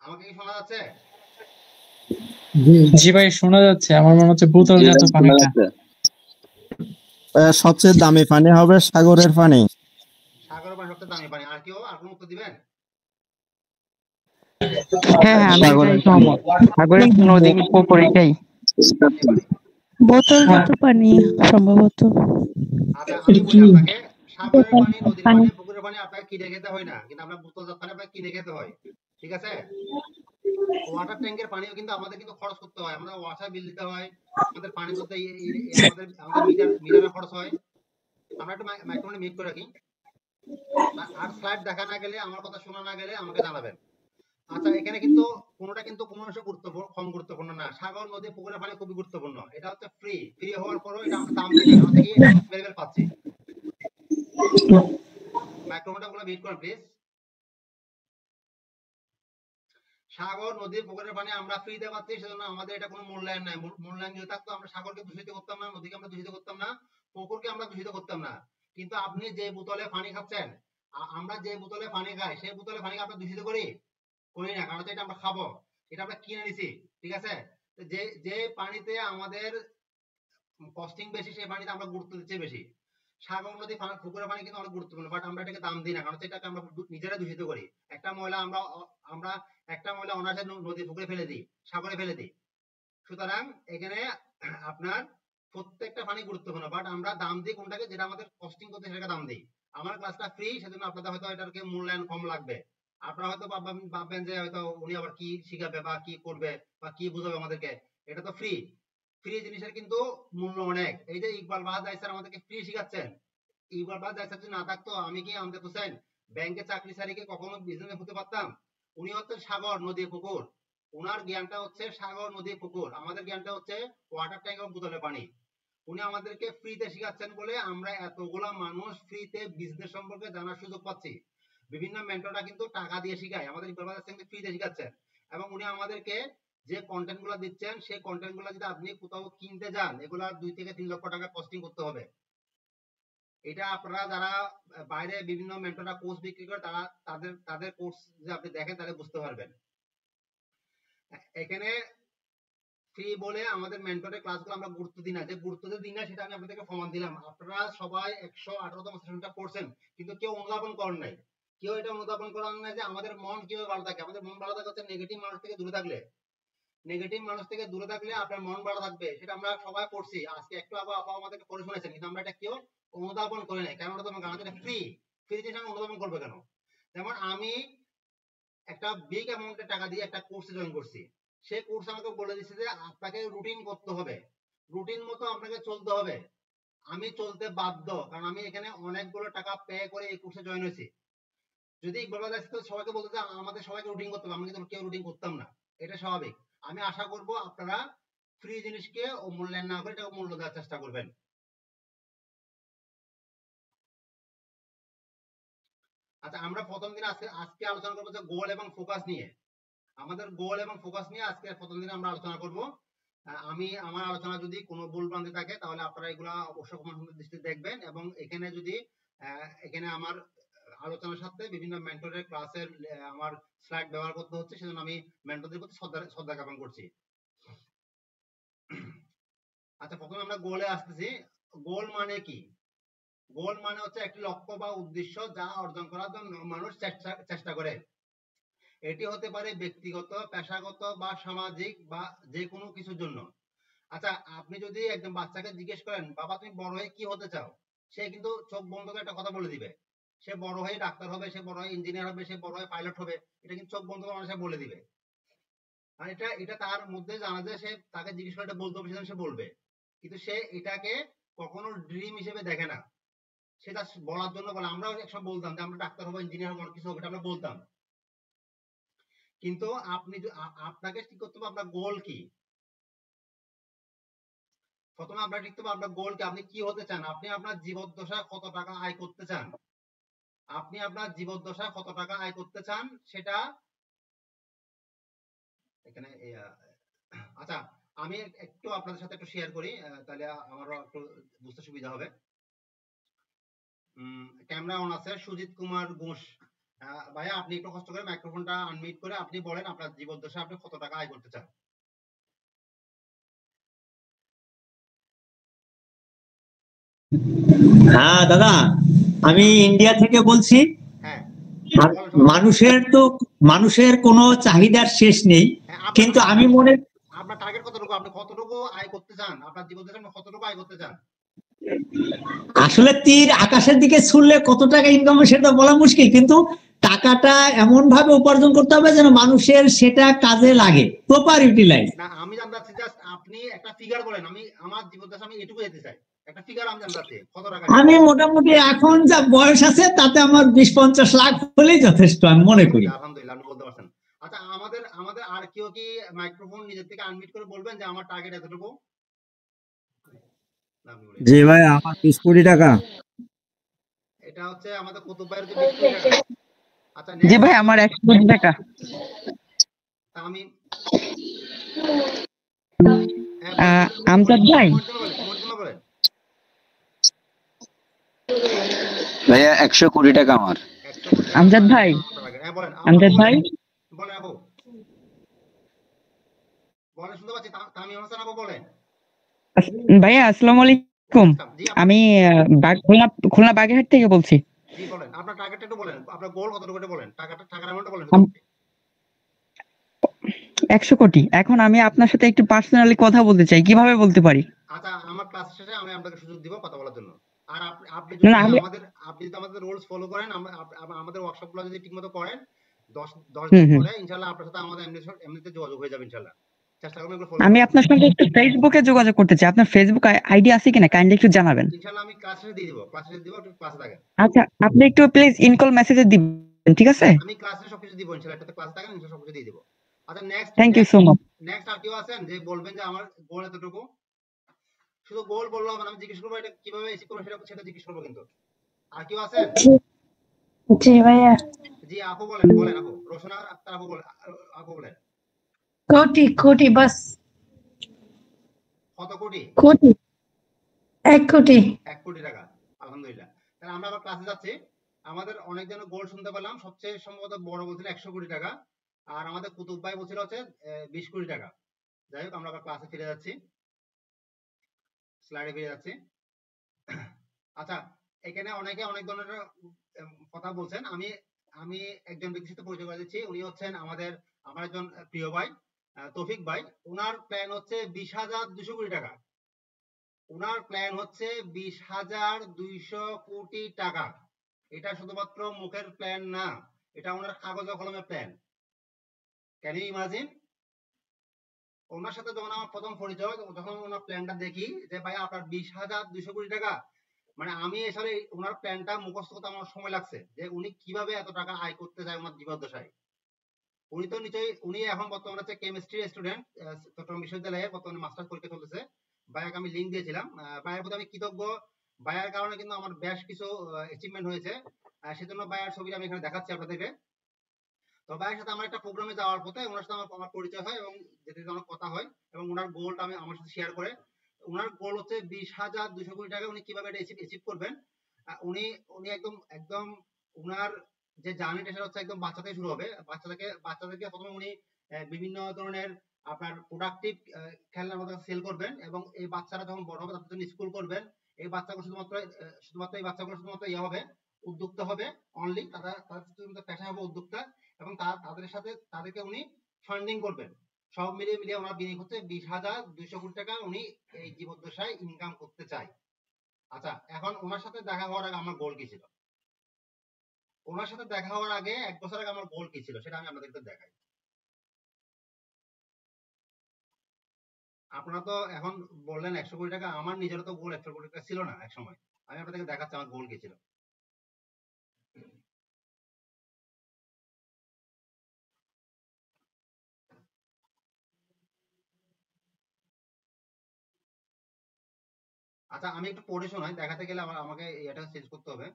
আমাকে কি শোনা যাচ্ছে? জি ভাই শোনা যাচ্ছে, আমার মনে হচ্ছে বোতলজাত পানিটা সবচেয়ে দামি পানি হবে সাগরের পানি। সাগরের পানি সবচেয়ে দামি পানি। আর কেউ আর কোনো উত্তর দিবেন? হ্যাঁ হ্যাঁ আমি এটাই সহমত। সাগরের নদী পুকুর এটাই বোতলজাত পানি সম্ভবত। আচ্ছা, আমি বলি আপনাকে, সাগরের পানি, নদীর পানি, পুকুরের পানি আপনাকে কিনে খেতে হয় না, কিন্তু আমরা বোতলজাত পানি আপনাকে কিনে খেতে হয়। ঠিক আছে? ওয়াটার ট্যাঙ্কের পানিও কিন্তু আমাদের কিন্তু খরচ করতে হয়, আমাদের ওয়াটার বিল দিতে হয়, আমাদের পানি ধরতে আমাদের মিটারে খরচ হয়। আমরা একটু মাইক্রোফোনে মিউট করে রাখি। আর স্লাইড দেখা না গেলে, আমার কথা শোনা না গেলে আমাকে জানাবেন। আচ্ছা, এখানে কিন্তু কোনোটা কিন্তু কোনো অংশ কম গুরুত্বপূর্ণ না। সাগর, নদী, পুকুরের পানি খুবই গুরুত্বপূর্ণ। এটা হচ্ছে ফ্রি হওয়ার পরও এটা আমরা দাম দিই, আমরা থেকে অ্যাভেলেবল পাচ্ছি। মাইক্রোফোনটা গুলো মিউট করুন প্লিজ। সাগর, নদী, পুকুরের পানি আমরা ফ্রিতে পাচ্ছি, সেজন্য আমাদের এটা কোনো মূল্যায়ন নাই। মূল্যায়ন যদি থাকতো আমরা সাগরকে দূষিত করতাম না, নদীকে আমরা দূষিত করতাম না, পুকুরকে আমরা দূষিত করতাম না। কিন্তু আপনি যে বোতলে পানি খাচ্ছেন, আমরা যে বোতলে পানি খাই, সেই বোতলে পানি আমরা দূষিত করি। করি না, কারণ হচ্ছে এটা আমরা খাবো, এটা আমরা কিনে নিছি, ঠিক আছে। তো যে পানিতে আমাদের কস্টিং বেশি সেই পানিতে আমরা গুরুত্ব দিচ্ছি বেশি। সাগর নদী পুকুরের পানি কিন্তু অনেক গুরুত্বপূর্ণ, বাট আমরা এটাকে দাম দিই না, কারণ এটাকে আমরা নিজেরা দূষিত করি। একটা ময়লা আমরা একটা ময়লা অনায়াসে নদী পুকুরে ফেলে দিই, সাগরে ফেলে দিই। সুতরাং এখানে আপনার প্রত্যেকটা পানি গুরুত্বপূর্ণ, বাট আমরা দাম দিই কোনটাকে, যেটা আমাদের কস্টিং করতে সেটাকে দাম দিই। আমার ক্লাসটা ফ্রি, সেজন্য আপনাদের হয়তো এটাকে মূল্যায়ন কম লাগবে। আপনারা হয়তো ভাববেন যে হয়তো উনি আবার কি শিখাবে বা কি করবে বা কি বুঝাবে আমাদেরকে। এটা তো ফ্রি, ফ্রি জিনিসের কিন্তু মূল্য অনেক। এই যে ইকবাল বাহার স্যার আমাদেরকে ফ্রি শিখাচ্ছেন, ইকবাল বাহার স্যার যদি না থাকতো আমি কি আমজাদ হোসেন ব্যাংকে চাকরি ছাড়িয়ে কি কখনো বিজনেস হতে পারতাম? উনি হচ্ছে সাগর নদী পুকুর, ওনার জ্ঞানটা হচ্ছে সাগর নদী পুকুর, আমাদের জ্ঞানটা হচ্ছে ওয়াটার ট্যাঙ্ক এবং বোতলের পানি। উনি আমাদেরকে ফ্রিতে শিখাচ্ছেন বলে আমরা এতগুলা মানুষ ফ্রিতে বিজনেস সম্পর্কে জানার সুযোগ পাচ্ছি। বিভিন্ন মেন্টররা কিন্তু টাকা দিয়ে শিখায়, আমাদের ইকবাল বাহার স্যার ফ্রিতে শিখাচ্ছেন, এবং উনি আমাদেরকে যে কন্টেন্ট গুলো দিচ্ছেন সেই কন্টেন্ট গুলো যদি আপনি কোথাও কিনতে যান, এগুলা 2 থেকে 3 লক্ষ টাকা কস্টিং করতে হবে। এটা আপনারা যারা বাইরে বিভিন্ন মেন্টররা কোর্স বিক্রি করে তারা তাদের কোর্স যদি আপনি দেখেন তাহলে বুঝতে পারবেন। এখানে ফ্রি বলে আমাদের মেন্টরের ক্লাসগুলো আমরা গুরুত্ব দিই না, যে গুরুত্ব দিই না সেটা আমি আপনাদেরকে প্রমাণ দিলাম। আপনারা সবাই 118তম সেশনটা করছেন, কিন্তু কেউ অনুধাবন করেন নাই, কেউ এটা অনুধাবন করেন নাই যে আমাদের মন কিভাবে ভালো থাকে। আমাদের মন ভালো থাকে হচ্ছে নেগেটিভ মানুষ থেকে দূরে থাকলে। নেগেটিভ মানুষ থেকে দূরে থাকলে আপনার মন ভালো থাকবে, সেটা আমরা সবাই করছি। আজকে একটু আপা আমাদেরকে করে শুনেছেন, কিন্তু আমরা এটা কেউ অনুধাবন করে নাই, কারণ ওটা তোমার গান ফ্রি, ফ্রি জিনিস আমি অনুধাবন করবো কেন? যেমন আমি একটা বিগ অ্যামাউন্টের টাকা দিয়ে একটা কোর্সে জয়েন করছি, সেই কোর্স আমাকে বলে দিচ্ছে যে আপনাকে রুটিন করতে হবে, রুটিন মতো আপনাকে চলতে হবে। আমি চলতে বাধ্য, কারণ আমি এখানে অনেকগুলো টাকা পে করে এই কোর্সে জয়েন হয়েছি। যদি বলা যায় তো সবাইকে বলতে যে আমাদের সবাইকে রুটিন করতে হবে, আমি কিন্তু কেউ রুটিন করতাম না, এটা স্বাভাবিক। আমি আশা করব আপনারা ফ্রি জিনিসকে মূল্যায়ন না করে এটাকে মূল্য দেওয়ার চেষ্টা করবেন। আচ্ছা, আমরা প্রথম দিন আজকে আলোচনা করবো যে গোল এবং ফোকাস নিয়ে। আমাদের গোল এবং ফোকাস নিয়ে আজকে প্রথম দিনে আমরা আলোচনা করব। আমি আমার আলোচনা যদি কোনো ভুল ভ্রান্তি থাকে তাহলে আপনারা এগুলা অবশ্যই ক্ষমাসুন্দর দৃষ্টিতে দেখবেন, এবং এখানে যদি এখানে আমার আলোচনার সাথে বিভিন্ন মেন্টরের ক্লাসের আমার স্লাইড ব্যবহার করতে হচ্ছে, সেজন্য আমি মেন্টরদের প্রতি শ্রদ্ধা জ্ঞাপন করছি। আচ্ছা, প্রথমে আমরা গোলে আসতেছি। গোল মানে কি? গোল মানে হচ্ছে একটি লক্ষ্য বা উদ্দেশ্য যা অর্জন করার জন্য মানুষ চেষ্টা করে। এটি হতে পারে ব্যক্তিগত, পেশাগত বা সামাজিক বা যে কোনো কিছুর জন্য। আচ্ছা, আপনি যদি একজন বাচ্চাকে জিজ্ঞেস করেন বাবা তুমি বড় হয়ে কি হতে চাও, সে কিন্তু চোখ বন্ধ করে একটা কথা বলে দিবে। সে বড় হয়ে ডাক্তার হবে, সে বড় হয়ে ইঞ্জিনিয়ার হবে, সে বড় হয়ে পাইলট হবে, এটা কিন্তু চোখ বন্ধ করে মানুষ বলে দিবে। আর এটা তার মধ্যে জানা যায়, সে তাকে জিজ্ঞেস করে বলতে হবে, সে বলবে, কিন্তু সে এটাকে কখনো ড্রিম হিসেবে দেখে না, সেটা বলার জন্য বলে। আমরাও একসময় বলতাম যে আমরা ডাক্তার হবো, ইঞ্জিনিয়ার হবো, কিছু হবে, এটা আমরা বলতাম। কিন্তু আপনাকে ঠিক করতে হবে আপনার গোল কি। প্রথমে আপনার ঠিক করতে হবে আপনার গোল কি, আপনি কি হতে চান, আপনি আপনার জীবদ্দশায় কত টাকা আয় করতে চান, আপনি আপনার জীবদ্দশায় কত টাকা আয় করতে চান সেটা এখানে। আচ্ছা, আমি একটু আপনাদের সাথে একটু শেয়ার করি, তাহলে আমারও একটু বুঝতে সুবিধা হবে। ক্যামেরা অন আছে, সুজিত কুমার ঘোষ ভাইয়া, আপনি একটু কষ্ট করে মাইক্রোফোনটা আনমিউট করে আপনি বলেন আপনার জীবদ্দশায় আপনি কত টাকা আয় করতে চান। হ্যাঁ দাদা, আমি ইন্ডিয়া থেকে বলছি। হ্যাঁ, মানুষের কোনো চাহিদার শেষ নেই, কিন্তু আমি মনে আপনার টার্গেট কতটুকু, আপনি কতটুকু আয় করতে চান, আপনার জীবদ্দশায় কতটুকু আয় করতে চান? আসলে তীর আকাশের দিকে ছুড়লে কত টাকা ইনকাম হবে সেটা বলা মুশকিল, কিন্তু টাকাটা এমন ভাবে উপার্জন করতে হবে যেন মানুষের সেটা কাজে লাগে, প্রপার ইউটিলাইজ। না, আমি জানতে চাচ্ছি জাস্ট আপনি একটা ফিগার বলেন, আমি আমার জীবদ্দশা আমি এটুকু যেতে চাই, একটা ফিগার আমি জানতে চাচ্ছি কত টাকা। আমি মোটামুটি এখন যা বয়স আছে তাতে আমার 20-50 লাখ হলেই যথেষ্ট আমি মনে করি। আলহামদুলিল্লাহ, আপনি বলতে পারছেন। আচ্ছা, আমাদের আর কেউ কি মাইক্রোফোন নিজের থেকে আনমিউট করে বলবেন যে আমার টার্গেট এতটুকু? জি ভাই, আমার 20 কোটি টাকা। এটা হচ্ছে আমাদের কুতুব ভাইয়ের 20 কোটি টাকা। আচ্ছা, জি ভাই, আমার 100 কোটি টাকা। আমি আমজাদ ভাই, ভাইয়া 100 কোটি টাকা আমার। আমজাদ ভাই, বলেন আপু, বলেন, শুনতে পাচ্ছি। তামিম হাসান আপু বলেন। ভাইয়া আসসালামু আলাইকুম। জি আমি খুলনা বাগেরহাট থেকে বলছি। জি বলেন, আপনার টার্গেটটা একটু বলেন, আপনার গোল কতটুকু এটা বলেন, টাকার অ্যামাউন্টটা বলেন। 100 কোটি। এখন আমি আপনার সাথে একটু পার্সোনালি কথা বলতে চাই, কিভাবে বলতে পারি? আচ্ছা, আমার ক্লাস শেষে আমি আপনাকে সুযোগ দিব কথা বলার জন্য। আর আপনি না, যদি আমি আমাদের রুলস ফলো করেন, আমাদের ওয়ার্কশপগুলো যদি ঠিকমতো করেন, 10 হুম দিন হুম পরে ইনশাআল্লাহ আপনার সাথে আমাদের এমনিতে যোগাযোগ হয়ে যাবে ইনশাআল্লাহ। চেষ্টা করবেন এগুলো ফলো আমি করার। আপনার সঙ্গে একটু ফেসবুকে যোগাযোগ করতে চাই। আপনার ফেসবুক আইডি আছে কিনা কাইন্ডলি একটু জানাবেন। ইনশাআল্লাহ আমি ক্লাস শেষে দিয়ে দিব, একটু ক্লাসে থাকেন। আচ্ছা, আপনি একটু প্লিজ ইনকল মেসেজে দিবেন, ঠিক আছে? আমি ক্লাসে সবকিছু দিব ইনশাআল্লাহ, একটাতে ক্লাসে থাকেন, ইনশাআল্লাহ সবকিছু দিয়ে দিব। আচ্ছা, thank you so much. Next আর কেউ আছেন যে বলবেন যে আমার গোল এতটুকু? শুধু গোল বললো হবে না, আমি জিজ্ঞেস করবো এটা কিভাবে অ্যাচিভ করবো, সেটা জিজ্ঞেস করবো কিন্তু। আর কেউ আছেন? জি ভাইয়া। জি আপু বলেন আপু, রোশনা আক্তার আপু বলেন। কোটি বাস। কত কোটি? কোটি 1 কোটি। 1 কোটি টাকা। আলহামদুলিল্লাহ। তাহলে আমরা আবার ক্লাসে যাচ্ছি। আমাদের অনেক জনের গোল শুনতে পেলাম, সবচেয়ে সম্ভবত বড় বলছিল 100 কোটি টাকা, আর আমাদের কুতুব ভাই বলছিল হচ্ছে 20 কোটি টাকা। যাই হোক, আমরা আবার ক্লাসে ফিরে যাচ্ছি, স্লাইডে ফিরে যাচ্ছি। আচ্ছা, এখানে অনেকে অনেক ধরনের কথা বলছেন। আমি একজন ব্যক্তির সাথে পরিচয় করে দিচ্ছি। উনি হচ্ছেন আমার একজন প্রিয় ভাই, তৌফিক ভাই। ওনার প্ল্যান হচ্ছে 20,200 কোটি টাকা। ওনার প্ল্যান হচ্ছে 20,200 কোটি টাকা। এটা শুধুমাত্র মুখের প্ল্যান না, এটা ওনার কাগজ কলমের প্ল্যান। Can you imagine? ওনার সাথে যখন আমার প্রথম পরিচয়, যখন ওনার প্ল্যানটা দেখি যে ভাই আপনার 20,200 কোটি টাকা, মানে আমি আসলে ওনার প্ল্যানটা মুখস্থ করতে আমার সময় লাগছে, যে উনি কিভাবে এত টাকা আয় করতে চায় ওনার জীবদ্দশায়। উনি এখন বর্তমানে হচ্ছে কেমিস্ট্রি স্টুডেন্ট, চট্টগ্রাম বিশ্ববিদ্যালয়ে বর্তমানে মাস্টার্স পরীক্ষা চলতেছে। ভাইয়াকে আমি লিঙ্ক দিয়েছিলাম, ভাইয়ের প্রতি আমি কৃতজ্ঞ। ভাইয়ার কারণে কিন্তু আমার বেশ কিছু অ্যাচিভমেন্ট হয়েছে, সেজন্য ভাইয়ার ছবিটা আমি এখানে দেখাচ্ছি আপনাদেরকে। তো ভাইয়ের সাথে আমার একটা প্রোগ্রামে যাওয়ার পথে ওনার সাথে আমার পরিচয় হয়, এবং যেতে আমার কথা হয়, এবং ওনার গোলটা আমি আমার সাথে শেয়ার করে। ওনার গোল হচ্ছে 20,200 কোটি টাকা উনি কিভাবে এটা অ্যাচিভ করবেন। উনি উনি একদম একদম ওনার যে জার্নিটা সেটা হচ্ছে একদম বাচ্চা থেকে শুরু হবে। বাচ্চাদেরকে প্রথমে উনি বিভিন্ন ধরনের আপনার প্রোডাক্টিভ খেলনার মতো সেল করবেন, এবং এই বাচ্চারা যখন বড় হবে তাদের জন্য স্কুল করবেন। এই বাচ্চাগুলো শুধুমাত্র এই বাচ্চাগুলো শুধুমাত্র ইয়ে হবে, উদ্যোক্তা হবে অনলি, তাদের পেশা হবে উদ্যোক্তা, এবং তাদেরকে উনি ফান্ডিং করবেন। সব মিলিয়ে ওনার বিনিয়োগ হচ্ছে 20,200 কোটি টাকা উনি এই জীবদ্দশায় ইনকাম করতে চায়। আচ্ছা, এখন ওনার সাথে দেখা হওয়ার আগে আমার গোল কি ছিল? ওনার সাথে দেখা হওয়ার আগে 1 বছর আগে আমার গোল কি ছিল সেটা আমি আপনাদেরকে দেখাই। আপনারা তো এখন বললেন 100 কোটি টাকা, আমার নিজেরও তো গোল 100 কোটি টাকা ছিল না এক সময়। আমি আপনাদেরকে দেখাচ্ছি আমার গোল কি ছিল। আচ্ছা, আমি একটু পড়ে শোনাই, দেখাতে গেলে আমাকে এটা চেঞ্জ করতে হবে।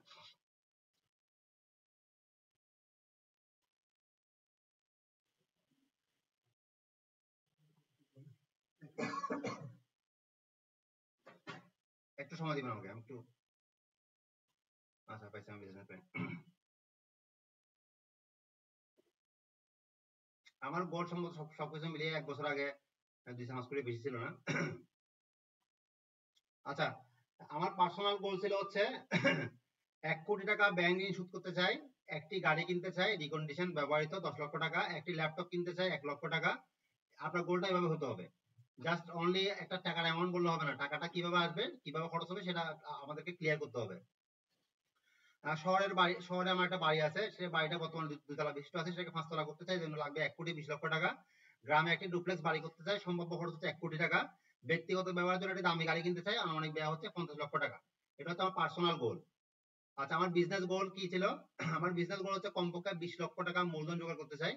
একটু সময় দিবেন আমাকে, আমি একটু। আচ্ছা, পাইছি আমি বিজনেস প্ল্যান। আমার গোল সম্ভবত সবকিছু মিলিয়ে 1 বছর আগে 2 মাস করে বেশি ছিল না। আচ্ছা, আমার পার্সোনাল গোল ছিল হচ্ছে 1 কোটি টাকা ব্যাংক ঋণ শোধ করতে চাই, একটি গাড়ি কিনতে চাই রিকন্ডিশন ব্যবহৃত 10 লক্ষ টাকা, একটি ল্যাপটপ কিনতে চাই 1 লক্ষ টাকা। আপনার গোলটা এভাবে হতে হবে। জাস্ট অনলি একটা টাকার অ্যামাউন্ট বললে হবে না, টাকাটা কিভাবে আসবে, কিভাবে খরচ হবে সেটা আমাদেরকে ক্লিয়ার করতে হবে। শহরে আমার একটা বাড়ি আছে, সেই বাড়িটা বর্তমানে 2 তলা বিশিষ্ট আছে, সেটাকে 5 তলা করতে চাই, জন্য লাগবে 1 কোটি 20 লক্ষ টাকা। গ্রামে একটি ডুপ্লেক্স বাড়ি করতে চাই, সম্ভাব্য খরচ হচ্ছে 1 কোটি টাকা। ব্যক্তিগত ব্যবহারের জন্য একটি দামি গাড়ি কিনতে চাই, আনুমানিক ব্যয় হচ্ছে 50 লক্ষ টাকা। এটা হচ্ছে আমার পার্সোনাল গোল। আচ্ছা, আমার বিজনেস গোল কি ছিল? আমার বিজনেস গোল হচ্ছে কমপক্ষে 20 লক্ষ টাকা মূলধন জোগাড় করতে চাই,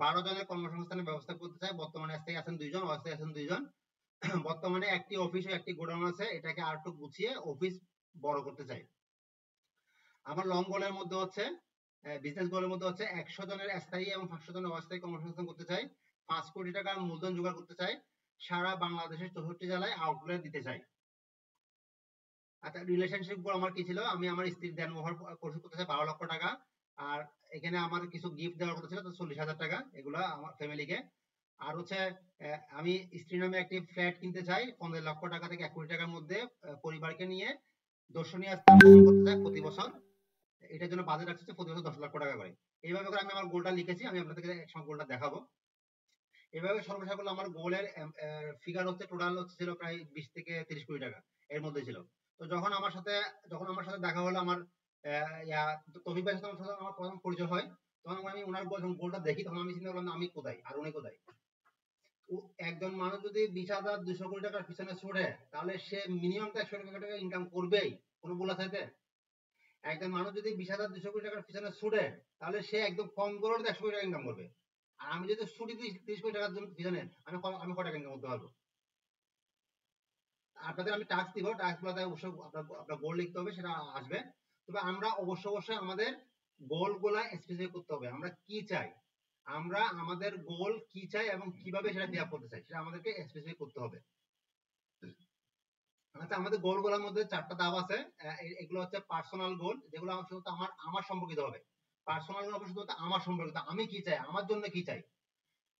12 জনের কর্মসংস্থানের ব্যবস্থা করতে চাই। বর্তমানে স্থায়ী আছেন 2 জন, অস্থায়ী আছেন 2 জন। বর্তমানে একটি অফিস ও একটি গোডাউন আছে, এটাকে আর একটু গুছিয়ে অফিস বড় করতে চাই। আমার লং গোলের মধ্যে হচ্ছে বিজনেস গোলের মধ্যে হচ্ছে 100 জনের স্থায়ী এবং 500 জনের অস্থায়ী কর্মসংস্থান করতে চাই, 5 কোটি টাকার মূলধন জোগাড় করতে চাই, সারা বাংলাদেশের 64 জেলায় আউটলেট দিতে চাই। আচ্ছা, রিলেশনশিপ গোল আমার কি ছিল? আমি আমার স্ত্রীর দেন ওভার পরিশোধ করতে চাই 12 লক্ষ টাকা, আর এখানে আমার কিছু গিফট দেওয়ার কথা ছিল, তো 40,000 টাকা, এগুলা আমার ফ্যামিলিকে। আর হচ্ছে আমি স্ত্রী নামে একটি ফ্ল্যাট কিনতে চাই 15 লক্ষ টাকা থেকে 1 কোটি টাকার মধ্যে, পরিবারকে নিয়ে দর্শনীয় স্থান ভ্রমণ করতে চাই প্রতি বছর। এটার জন্য বাজেট রাখছে প্রতি বছর 10 লক্ষ টাকা করে। এইভাবে করে আমি আমার গোলটা লিখেছি, আমি আপনাদেরকে একসময় গোলটা দেখাবো। এভাবে সর্বশেষ করলে আমার গোলের ফিগার হচ্ছে টোটাল হচ্ছে ছিল প্রায় 20 থেকে 30 কোটি টাকা এর মধ্যে ছিল। তো যখন আমার সাথে দেখা হলো আমার তৌফিক ভাইয়ের সাথে আমার প্রথম পরিচয় হয়, তখন আমি ওনার গোলটা দেখি, তখন আমি চিন্তা করলাম আমি কোথায় আর উনি কোথায়। একজন মানুষ যদি 20,200 কোটি টাকার পিছনে ছুটে, তাহলে সে মিনিমাম তো 100 কোটি টাকা ইনকাম করবেই, কোনো ভুল আছে এতে? একজন মানুষ যদি 20,200 কোটি টাকার পিছনে ছুটে, তাহলে সে একদম কম করে 100 কোটি টাকা ইনকাম করবে। আর আমি যদি ছুটি 30 কোটি টাকার জন্য পিছনে, আমি কত টাকা ইনকাম করতে পারবো? আপনাদের আমি টাস্ক দিব, টাস্কগুলোতে অবশ্যই আপনার গোল লিখতে হবে, সেটা আসবে। তবে আমরা অবশ্যই আমাদের গোলগুলা স্পেসিফিক করতে হবে, আমরা কি চাই, আমরা আমাদের গোল কি চাই এবং কিভাবে সেটা ক্রিয়া করতে চাই, সেটা আমাদেরকে স্পেসিফিক করতে হবে। আচ্ছা, আমাদের গোলগুলোর মধ্যে 4টা ধাপ আছে। এগুলো হচ্ছে পার্সোনাল গোল, যেগুলো শুধু আমার সম্পর্কিত হবে। পার্সোনাল গোল শুধু আমার সম্পর্কিত, আমি কি চাই, আমার জন্য কি চাই।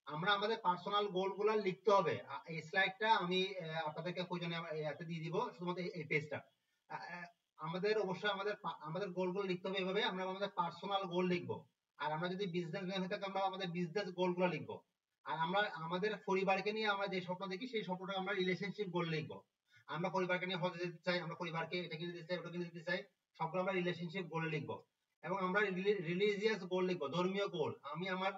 আমরা আমাদের পার্সোনাল গোলগুলো লিখতে হবে। এই স্লাইডটা আমি আপনাদেরকে প্রয়োজনে এতে দিয়ে দিব, শুধুমাত্র এই পেজটা। আমাদের অবশ্যই আমাদের গোলগুলো লিখতে হবে এভাবে, আমরা আমাদের পার্সোনাল গোল লিখবো। আর আমরা যদি বিজনেসম্যান হয়ে থাকি, আমরা আমাদের বিজনেস গোলগুলো লিখবো। আর আমরা আমাদের পরিবারকে নিয়ে আমরা যে স্বপ্ন দেখি, সেই স্বপ্নটা আমরা রিলেশনশিপ গোল লিখবো। আমরা পরিবারকে নিয়ে হজে যেতে চাই, আমরা পরিবারকে এটা কিনে দিতে চাই, ওটা কিনে দিতে চাই, সবগুলো আমরা রিলেশনশিপ গোল লিখবো। এবং আমরা রিলিজিয়াস গোল লিখবো, ধর্মীয় গোল। আমি আমার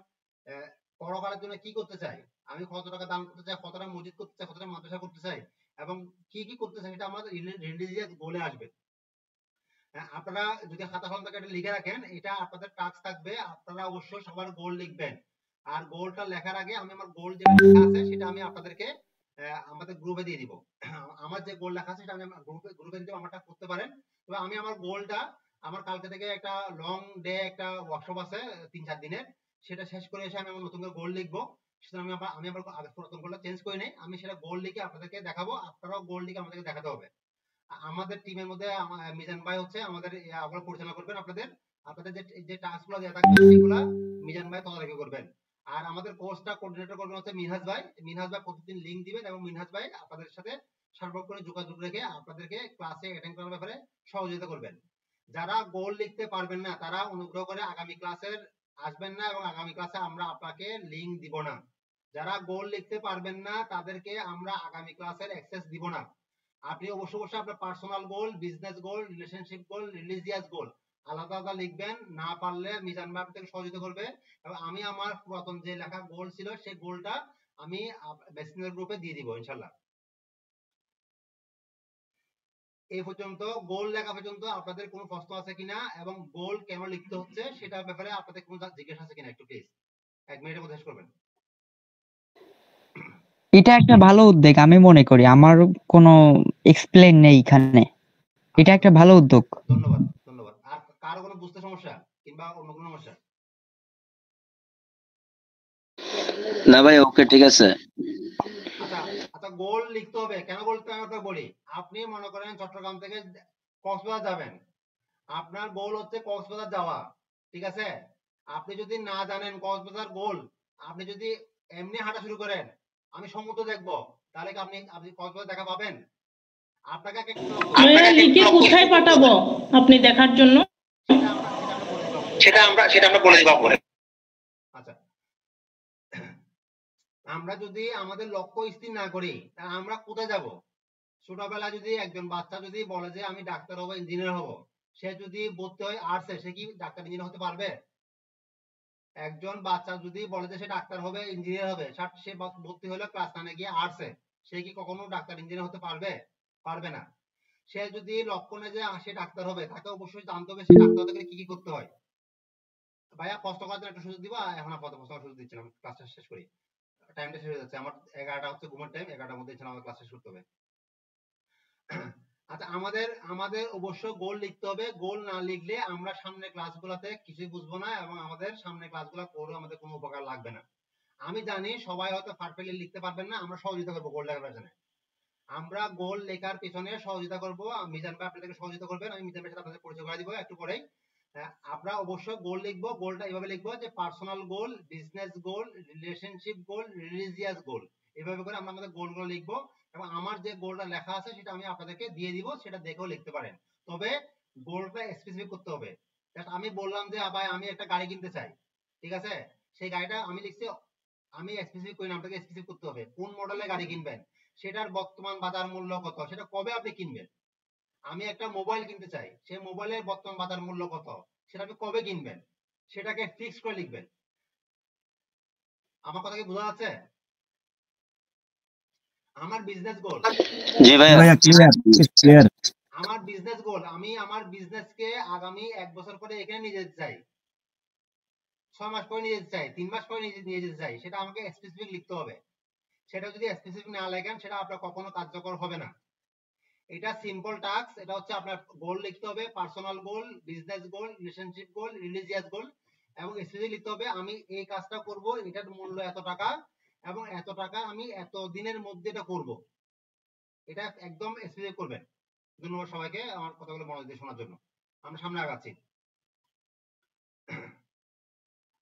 পরকালের জন্য কি করতে চাই, আমি কত টাকা দান করতে চাই, কতটা মসজিদ করতে চাই, কতটা মাদ্রাসা করতে চাই, এবং কি কি করতে চাই, সেটা আমাদের রিলিজিয়াস গোলে আসবে। আপনারা যদি খাতা কলম থেকে এটা লিখে রাখেন, এটা আপনাদের টাস্ক থাকবে, আপনারা অবশ্যই সবার গোল লিখবেন। আর গোলটা লেখার আগে আমি আমার গোল যেটা লেখা আছে সেটা আমি আপনাদেরকে আমাদের গ্রুপে দিয়ে দিব। আমার যে গোল লেখা আছে সেটা আমি গ্রুপে দিয়ে দিব, আমারটা করতে পারেন। তবে আমি আমার গোলটা, আমার কালকে থেকে একটা লং ডে একটা ওয়ার্কশপ আছে 3-4 দিনের, সেটা শেষ করে এসে আমি আমার নতুন করে গোল লিখবো। সেটা আমি আবার পুরাতন গোলটা চেঞ্জ করে নেই, আমি সেটা গোল লিখে আপনাদেরকে দেখাবো, আপনারাও গোল লিখে আমাদেরকে দেখাতে হবে। আমাদের টিমের মধ্যে মিজান ভাই হচ্ছে আমাদের পরিচালনা করবেন। আপনাদের আপনাদের যে টাস্কগুলো দেওয়া থাকবে সেগুলো মিজান ভাই তদারকি করবেন। আর আমাদের কোর্সটা কোঅর্ডিনেটর করবেন হচ্ছে মিনহাজ ভাই। মিনহাজ ভাই প্রতিদিন লিংক দিবেন এবং মিনহাজ ভাই আপনাদের সাথে সার্বক্ষণিক যোগাযোগ রেখে আপনাদেরকে ক্লাসে অ্যাটেন্ড করার ব্যাপারে সহযোগিতা করবেন। যারা গোল লিখতে পারবেন না, তারা অনুগ্রহ করে আগামী ক্লাসের আসবেন না, এবং আগামী ক্লাসে আমরা আপনাকে লিংক দিব না। যারা গোল লিখতে পারবেন না, তাদেরকে আমরা আগামী ক্লাসের অ্যাক্সেস দিব না। আপনি অবশ্যই আপনার personal goal, business goal, relationship গোল, রিলিজিয়াস গোল আলাদা আলাদা লিখবেন। না পারলে মিজান ভাই আপনাকে সহযোগিতা করবে, এবং আমি আমার পুরাতন যে লেখা গোল ছিল সেই গোলটা আমি বেসিনের গ্রুপে দিয়ে দিব ইনশাআল্লাহ। এই পর্যন্ত গোল লেখা পর্যন্ত আপনাদের কোনো প্রশ্ন আছে কিনা, এবং গোল কেন লিখতে হচ্ছে সেটার ব্যাপারে আপনাদের কোনো জিজ্ঞাসা আছে কিনা, একটু প্লিজ 1 মিনিটের মধ্যে শেষ করবেন। এটা একটা ভালো উদ্যোগ আমি মনে করি, আমার কোনো এক্সপ্লেন নেই এখানে, এটা একটা ভালো উদ্যোগ। ধন্যবাদ ধন্যবাদ। আর কারো কোনো বুঝতে সমস্যা কিংবা অন্য কোনো সমস্যা? না ভাই, ওকে, ঠিক আছে। আচ্ছা আচ্ছা, গোল লিখতে হবে, কেন বলতে আমি আপনাকে বলি। আপনি মনে করেন চট্টগ্রাম থেকে কক্সবাজার যাবেন, আপনার গোল হচ্ছে কক্সবাজার যাওয়া, ঠিক আছে? আপনি যদি না জানেন কক্সবাজার গোল, আপনি যদি এমনি হাঁটা শুরু করেন আমি সমুদ্র দেখবো, তাহলে কি আপনি কক্সবাজার দেখা পাবেন? আপনাকে ভাইয়া লিখে কোথায় পাঠাবো আপনি দেখার জন্য? সেটা আমরা বলে দিব পরে। আচ্ছা, আমরা যদি আমাদের লক্ষ্য স্থির না করি, আমরা কোথায় যাব? ছোটবেলা যদি একজন বাচ্চা যদি বলে যে আমি ডাক্তার হব, ইঞ্জিনিয়ার হব, সে যদি ভর্তি হয় আর্টসে, সে কি ডাক্তার ইঞ্জিনিয়ার হতে পারবে? একজন বাচ্চা যদি বলে যে সে ডাক্তার হবে, ইঞ্জিনিয়ার হবে, সে ভর্তি হলো ক্লাস 9-এ গিয়ে আর্টসে, সে কি কখনো ডাক্তার ইঞ্জিনিয়ার হতে পারবে? পারবে না। সে যদি লক্ষ্য নেয় যে সে ডাক্তার হবে, তাকে অবশ্যই জানতে হবে সে ডাক্তার হতে গেলে কি কি করতে হয়। ভাইয়া প্রশ্ন করার জন্য একটা সুযোগ দিবা? এখন আপাতত প্রশ্ন সুযোগ দিচ্ছিলাম, ক্লাসটা শেষ করি, টাইমটা শেষ হয়ে যাচ্ছে আমার। 11টা হচ্ছে ঘুমের টাইম, 11টার মধ্যে আমাদের ক্লাস শেষ করতে হবে। আচ্ছা, আমাদের অবশ্যই গোল লিখতে হবে। গোল না লিখলে আমরা সামনে ক্লাসগুলোতে কিছুই বুঝবো না, এবং আমাদের সামনে ক্লাসগুলো পড়েও আমাদের কোনো উপকার লাগবে না। আমি জানি সবাই হয়তো পারফেক্টলি লিখতে পারবেন না, আমরা সহযোগিতা করবো গোল লেখার পেছনে। আমরা গোল লেখার পেছনে সহযোগিতা করবো, মিজান ভাই আপনাদেরকে সহযোগিতা করবেন, আমি মিজান ভাইয়ের সাথে আপনাদের পরিচয় করে দিব একটু পরেই। আমরা অবশ্যই গোল লিখবো। গোলটা এইভাবে লিখবো যে personal goal, business goal, relationship গোল, রিলিজিয়াস গোল, এভাবে করে আমরা আমাদের গোলগুলো লিখবো। এবং আমার যে গোলটা লেখা আছে সেটা আমি আপনাদেরকে দিয়ে দিব, সেটা দেখেও লিখতে পারেন। তবে গোলটা স্পেসিফিক করতে হবে। আমি বললাম যে ভাই আমি একটা গাড়ি কিনতে চাই, ঠিক আছে, সেই গাড়িটা আমি লিখছি, আমি স্পেসিফিক করি না, আপনাকে স্পেসিফিক করতে হবে কোন মডেলের গাড়ি কিনবেন, সেটার বর্তমান বাজার মূল্য কত, সেটা কবে আপনি কিনবেন। আমি একটা মোবাইল কিনতে চাই, সেই মোবাইলের বর্তমান বাজার মূল্য কত, সেটা আপনি কবে কিনবেন, সেটাকে ফিক্স করে লিখবেন। আমার কথা কি বোঝা যাচ্ছে? আমার বিজনেস গোল, জি ভাইয়া ক্লিয়ার। আমার বিজনেস গোল, আমি আমার বিজনেসকে আগামী 1 বছর পরে এখানে নিয়ে যেতে চাই, 6 মাস পরে নিয়ে যেতে চাই, 3 মাস পরে নিয়ে যেতে চাই, সেটা আমাকে স্পেসিফিক লিখতে হবে। সেটা যদি স্পেসিফিক না লেখেন সেটা আপনার কখনো কার্যকর হবে না। এটা সিম্পল টাস্ক, এটা হচ্ছে আপনার গোল লিখতে হবে, personal goal, business goal, relationship গোল, রিলিজিয়াস গোল, এবং স্পেসিফিক লিখতে হবে আমি এই কাজটা করব, এটার মূল্য এত টাকা, এবং এত টাকা আমি এত দিনের মধ্যে এটা করব। এটা একদম স্পেসিফিক করবেন। ধন্যবাদ সবাইকে আমার কথাগুলো মনোযোগ দিয়ে শোনার জন্য। আমরা সামনে আগাচ্ছি।